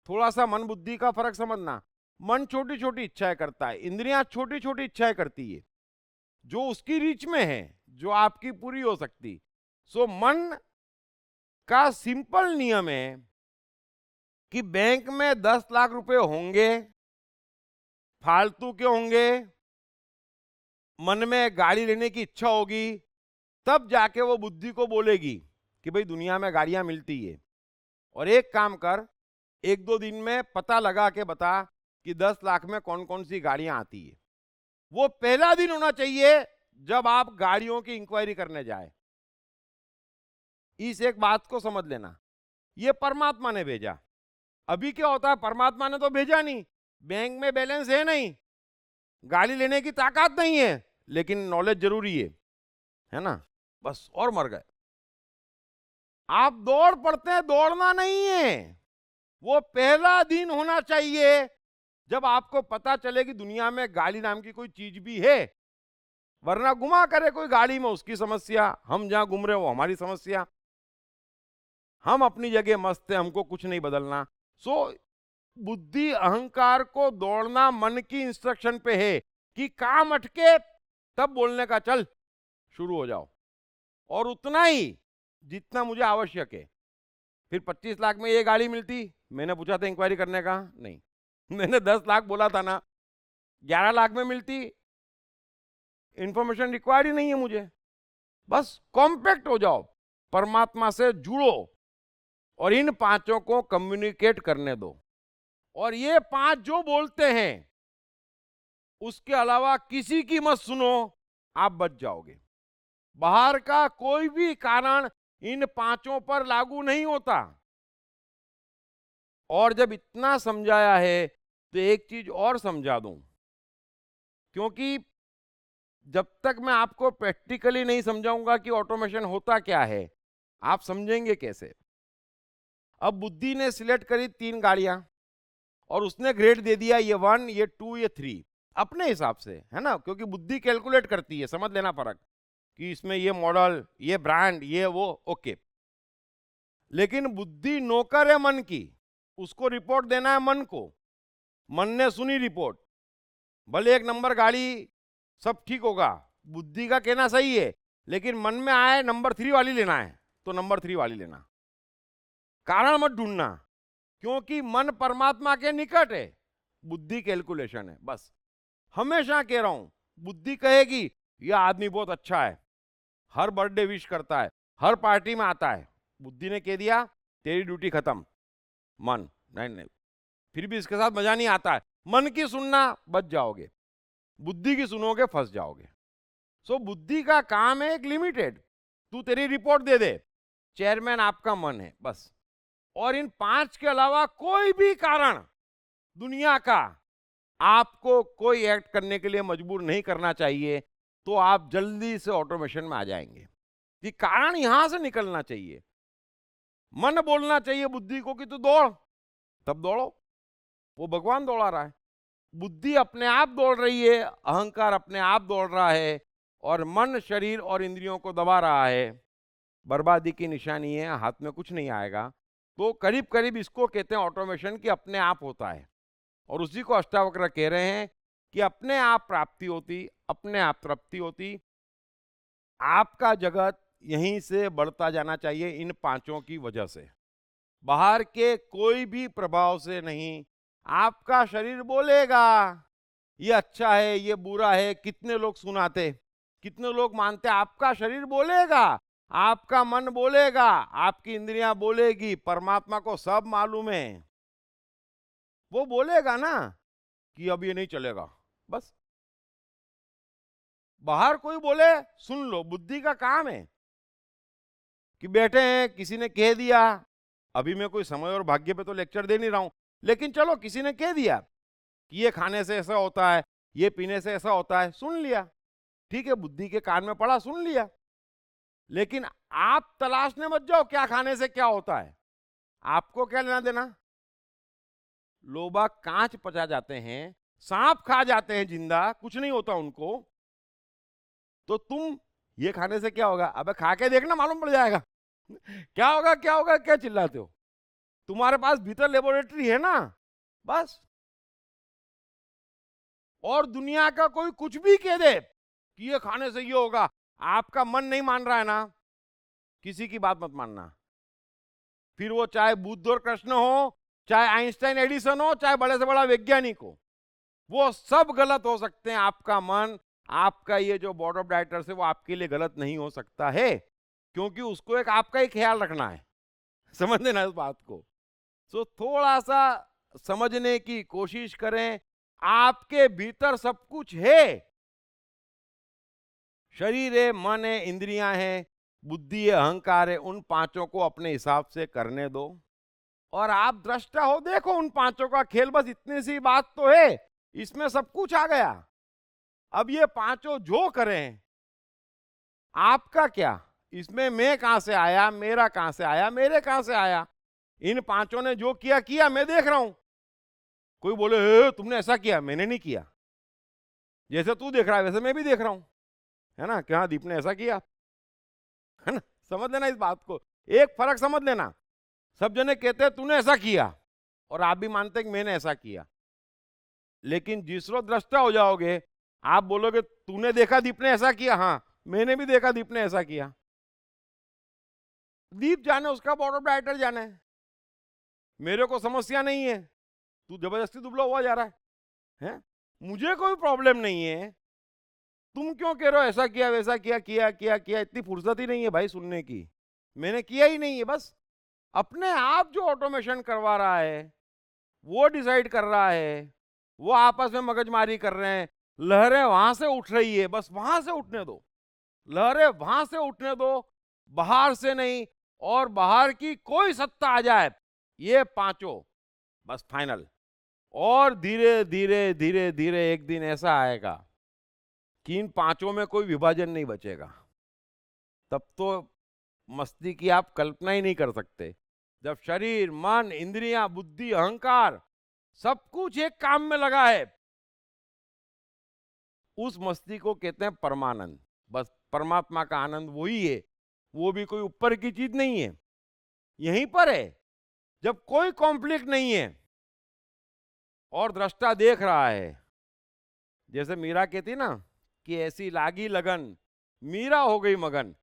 थोड़ा सा मन बुद्धि का फर्क समझना, मन छोटी छोटी इच्छाएं करता है, इंद्रियां छोटी छोटी इच्छाएं करती है, जो उसकी रीच में है, जो आपकी पूरी हो सकती। सो मन का सिंपल नियम है कि बैंक में 10 लाख रुपए होंगे, फालतू के होंगे, मन में गाड़ी लेने की इच्छा होगी, तब जाके वो बुद्धि को बोलेगी कि भाई दुनिया में गाड़ियां मिलती है। और एक काम कर, एक दो दिन में पता लगा के बता कि 10 लाख में कौन कौन सी गाड़ियां आती है। वो पहला दिन होना चाहिए जब आप गाड़ियों की इंक्वायरी करने जाए। इस एक बात को समझ लेना, ये परमात्मा ने भेजा। अभी क्या होता है, परमात्मा ने तो भेजा नहीं, बैंक में बैलेंस है नहीं, गाड़ी लेने की ताकत नहीं है, लेकिन नॉलेज जरूरी है ना, बस, और मर गए। आप दौड़ पड़ते हैं, दौड़ना नहीं है। वो पहला दिन होना चाहिए जब आपको पता चले कि दुनिया में गाड़ी नाम की कोई चीज भी है। वरना घुमा करे कोई गाड़ी में, उसकी समस्या, हम जहां घूम रहे हो हमारी समस्या। हम अपनी जगह मस्त है, हमको कुछ नहीं बदलना। सो बुद्धि अहंकार को दौड़ना मन की इंस्ट्रक्शन पे है कि काम अटके तब बोलने का, चल शुरू हो जाओ, और उतना ही जितना मुझे आवश्यक है। फिर 25 लाख में ये गाड़ी मिलती, मैंने पूछा था इंक्वायरी करने का? नहीं। मैंने 10 लाख बोला था ना। 11 लाख में मिलती, इंफॉर्मेशन रिक्वायर्ड ही नहीं है मुझे। बस कॉम्पैक्ट हो जाओ, परमात्मा से जुड़ो, और इन पांचों को कम्युनिकेट करने दो। और ये पांच जो बोलते हैं उसके अलावा किसी की मत सुनो, आप बच जाओगे। बाहर का कोई भी कारण इन पांचों पर लागू नहीं होता। और जब इतना समझाया है तो एक चीज और समझा दूं, क्योंकि जब तक मैं आपको प्रैक्टिकली नहीं समझाऊंगा कि ऑटोमेशन होता क्या है, आप समझेंगे कैसे। अब बुद्धि ने सिलेक्ट करी 3 गाड़ियां और उसने ग्रेड दे दिया, ये 1, ये 2, ये 3, अपने हिसाब से, है ना, क्योंकि बुद्धि कैलकुलेट करती है। समझ लेना फर्क, कि इसमें ये मॉडल, ये ब्रांड, ये वो, ओके। लेकिन बुद्धि नौकर है मन की, उसको रिपोर्ट देना है मन को। मन ने सुनी रिपोर्ट, भले 1 नंबर गाड़ी, सब ठीक होगा, बुद्धि का कहना सही है, लेकिन मन में आए नंबर 3 वाली लेना है तो नंबर 3 वाली लेना। कारण मत ढूंढना, क्योंकि मन परमात्मा के निकट है, बुद्धि कैलकुलेशन है, बस। हमेशा कह रहा हूं, बुद्धि कहेगी यह आदमी बहुत अच्छा है, हर बर्थडे विश करता है, हर पार्टी में आता है। बुद्धि ने कह दिया तेरी ड्यूटी खत्म। मन नहीं, फिर भी इसके साथ मजा नहीं आता है। मन की सुनना, बच जाओगे, बुद्धि की सुनोगे फंस जाओगे। सो बुद्धि का काम है एक लिमिटेड, तू तेरी रिपोर्ट दे दे, चेयरमैन आपका मन है, बस। और इन 5 के अलावा कोई भी कारण दुनिया का आपको कोई एक्ट करने के लिए मजबूर नहीं करना चाहिए, तो आप जल्दी से ऑटोमेशन में आ जाएंगे। ये कारण यहां से निकलना चाहिए। मन बोलना चाहिए बुद्धि को कि तू दौड़, तब दौड़ो। वो भगवान दौड़ा रहा है, बुद्धि अपने आप दौड़ रही है, अहंकार अपने आप दौड़ रहा है, और मन शरीर और इंद्रियों को दबा रहा है। बर्बादी की निशानी है, हाथ में कुछ नहीं आएगा। तो करीब करीब इसको कहते हैं ऑटोमेशन, कि अपने आप होता है। और उसी को अष्टावक्र कह रहे हैं कि अपने आप प्राप्ति होती, अपने आप तृप्ति होती। आपका जगत यहीं से बढ़ता जाना चाहिए, इन पांचों की वजह से, बाहर के कोई भी प्रभाव से नहीं। आपका शरीर बोलेगा ये अच्छा है, ये बुरा है, कितने लोग सुनाते, कितने लोग मानते। आपका शरीर बोलेगा, आपका मन बोलेगा, आपकी इंद्रियां बोलेगी, परमात्मा को सब मालूम है। वो बोलेगा ना कि अब ये नहीं चलेगा, बस। बाहर कोई बोले सुन लो, बुद्धि का काम है कि बैठे हैं, किसी ने कह दिया, अभी मैं कोई समय और भाग्य पे तो लेक्चर दे नहीं रहा हूं, लेकिन चलो किसी ने कह दिया कि ये खाने से ऐसा होता है, ये पीने से ऐसा होता है, सुन लिया, ठीक है, बुद्धि के कान में पड़ा, सुन लिया। लेकिन आप तलाशने मत जाओ क्या खाने से क्या होता है, आपको क्या लेना देना। लोबा कांच पचा जाते हैं, सांप खा जाते हैं जिंदा, कुछ नहीं होता उनको, तो तुम ये खाने से क्या होगा, अबे खा के देखना, मालूम पड़ जाएगा क्या होगा क्या होगा, क्या चिल्लाते हो। तुम्हारे पास भीतर लेबोरेटरी है ना, बस। और दुनिया का कोई कुछ भी कह दे कि ये खाने से ये होगा, आपका मन नहीं मान रहा है ना, किसी की बात मत मानना। फिर वो चाहे बुद्ध और कृष्ण हो, चाहे आइंस्टाइन एडिसन हो, चाहे बड़े से बड़ा वैज्ञानिक हो, वो सब गलत हो सकते हैं। आपका मन, आपका ये जो बोर्ड ऑफ डायरेक्टर्स है, वो आपके लिए गलत नहीं हो सकता है, क्योंकि उसको एक आपका ही ख्याल रखना है। समझ लेना इस बात को। तो थोड़ा सा समझने की कोशिश करें, आपके भीतर सब कुछ है। शरीर है, मन है, इंद्रियां हैं, बुद्धि है, अहंकार है, उन पांचों को अपने हिसाब से करने दो, और आप दृष्टा हो, देखो उन पांचों का खेल। बस इतनी सी बात तो है, इसमें सब कुछ आ गया। अब ये पांचों जो करें, आपका क्या इसमें, मैं कहां से आया, मेरा कहां से आया, मेरे कहां से आया। इन पांचों ने जो किया किया, मैं देख रहा हूं। कोई बोले तुमने ऐसा किया, मैंने नहीं किया। जैसे तू देख रहा है वैसे मैं भी देख रहा हूं, है ना, क्या दीप ने ऐसा किया, है ना। समझ लेना इस बात को, एक फर्क समझ लेना। सब जने कहते हैं तूने ऐसा किया, और आप भी मानते हैं कि मैंने ऐसा किया। लेकिन जिस रोज दृष्टा हो जाओगे, आप बोलोगे तूने देखा दीप ने ऐसा किया, हाँ मैंने भी देखा दीप ने ऐसा किया। दीप जाने, उसका बोर्ड ऑफ डायरेक्टर जाने, मेरे को समस्या नहीं है। तू जबरदस्ती दुबला हुआ जा रहा है? मुझे कोई प्रॉब्लम नहीं है। तुम क्यों कह रहे हो ऐसा किया वैसा किया, किया किया किया, इतनी फुर्सत ही नहीं है भाई सुनने की। मैंने किया ही नहीं है, बस अपने आप जो ऑटोमेशन करवा रहा है, वो डिसाइड कर रहा है, वो आपस में मगजमारी कर रहे हैं। लहरें वहां से उठ रही है, बस वहां से उठने दो, लहरें वहां से उठने दो, बाहर से नहीं। और बाहर की कोई सत्ता आ जाए, ये पांचों बस फाइनल। और धीरे धीरे धीरे धीरे एक दिन ऐसा आएगा कि इन पांचों में कोई विभाजन नहीं बचेगा। तब तो मस्ती की आप कल्पना ही नहीं कर सकते। जब शरीर, मन, इंद्रियां, बुद्धि, अहंकार सब कुछ एक काम में लगा है, उस मस्ती को कहते हैं परमानंद। बस परमात्मा का आनंद वही है, वो भी कोई ऊपर की चीज नहीं है, यहीं पर है। जब कोई कॉन्फ्लिक्ट नहीं है और दृष्टा देख रहा है, जैसे मीरा कहती ना कि ऐसी लागी लगन, मीरा हो गई मगन।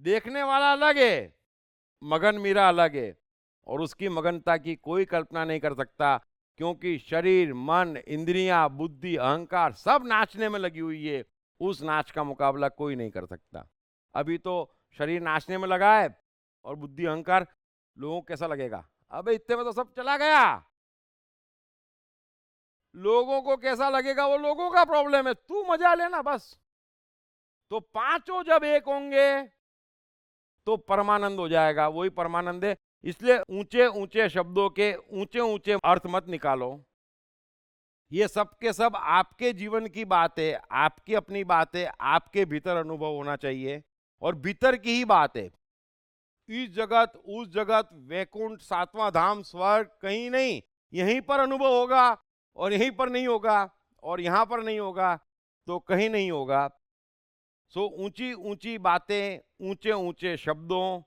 देखने वाला अलग है, मगन मीरा अलग है, और उसकी मगनता की कोई कल्पना नहीं कर सकता, क्योंकि शरीर, मन, इंद्रियां, बुद्धि, अहंकार सब नाचने में लगी हुई है। उस नाच का मुकाबला कोई नहीं कर सकता। अभी तो शरीर नाचने में लगा है और बुद्धि, अहंकार, लोगों को कैसा लगेगा, अबे इतने में तो सब चला गया। लोगों को कैसा लगेगा वो लोगों का प्रॉब्लम है, तू मजा लेना बस। तो पांचों जब एक होंगे तो परमानंद हो जाएगा, वही परमानंद है। इसलिए ऊंचे ऊंचे शब्दों के ऊंचे ऊंचे अर्थ मत निकालो। ये सब के सब आपके जीवन की बात है, आपकी अपनी बात है, आपके भीतर अनुभव होना चाहिए, और भीतर की ही बात है। इस जगत उस जगत वैकुंठ सातवां धाम स्वर्ग कहीं नहीं, यहीं पर अनुभव होगा और यहीं पर नहीं होगा और यहां पर नहीं होगा तो कहीं नहीं होगा। सो ऊंची ऊंची बातें, ऊंचे ऊंचे शब्दों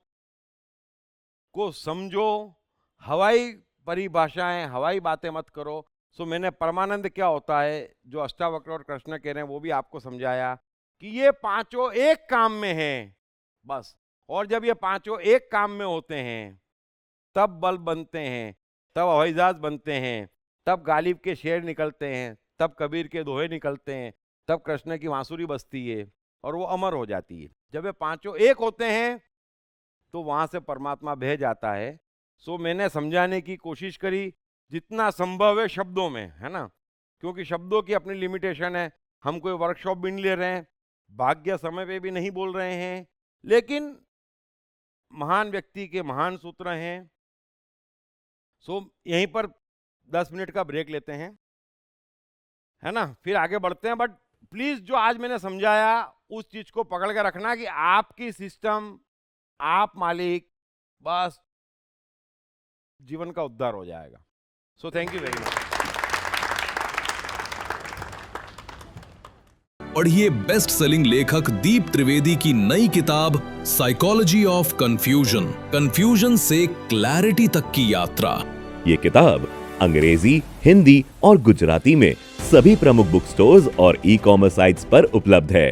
को समझो, हवाई परिभाषाएं, हवाई बातें मत करो। सो मैंने परमानंद क्या होता है, जो अष्टावक्र और कृष्ण कह रहे हैं, वो भी आपको समझाया कि ये पांचों एक काम में हैं बस। और जब ये पांचों एक काम में होते हैं तब बल बनते हैं, तब हवाई जहाज बनते हैं, तब गालिब के शेर निकलते हैं, तब कबीर के दोहे निकलते हैं, तब कृष्ण की बांसुरी बजती है और वो अमर हो जाती है। जब ये पांचों एक होते हैं तो वहां से परमात्मा बह जाता है। सो मैंने समझाने की कोशिश करी जितना संभव है शब्दों में, है ना, क्योंकि शब्दों की अपनी लिमिटेशन है। हम कोई वर्कशॉप भी नहीं ले रहे हैं, भाग्य समय पे भी नहीं बोल रहे हैं, लेकिन महान व्यक्ति के महान सूत्र हैं। सो यहीं पर 10 मिनट का ब्रेक लेते हैं, है ना, फिर आगे बढ़ते हैं। बट प्लीज जो आज मैंने समझाया उस चीज को पकड़ के रखना कि आपकी सिस्टम, आप मालिक, बस जीवन का उद्धार हो जाएगा। So thank you very much. पढ़िए बेस्ट सेलिंग लेखक दीप त्रिवेदी की नई किताब साइकोलॉजी ऑफ कंफ्यूजन, कंफ्यूजन से क्लैरिटी तक की यात्रा। ये किताब अंग्रेजी, हिंदी और गुजराती में सभी प्रमुख बुक स्टोर्स और ई-कॉमर्स साइट्स पर उपलब्ध है।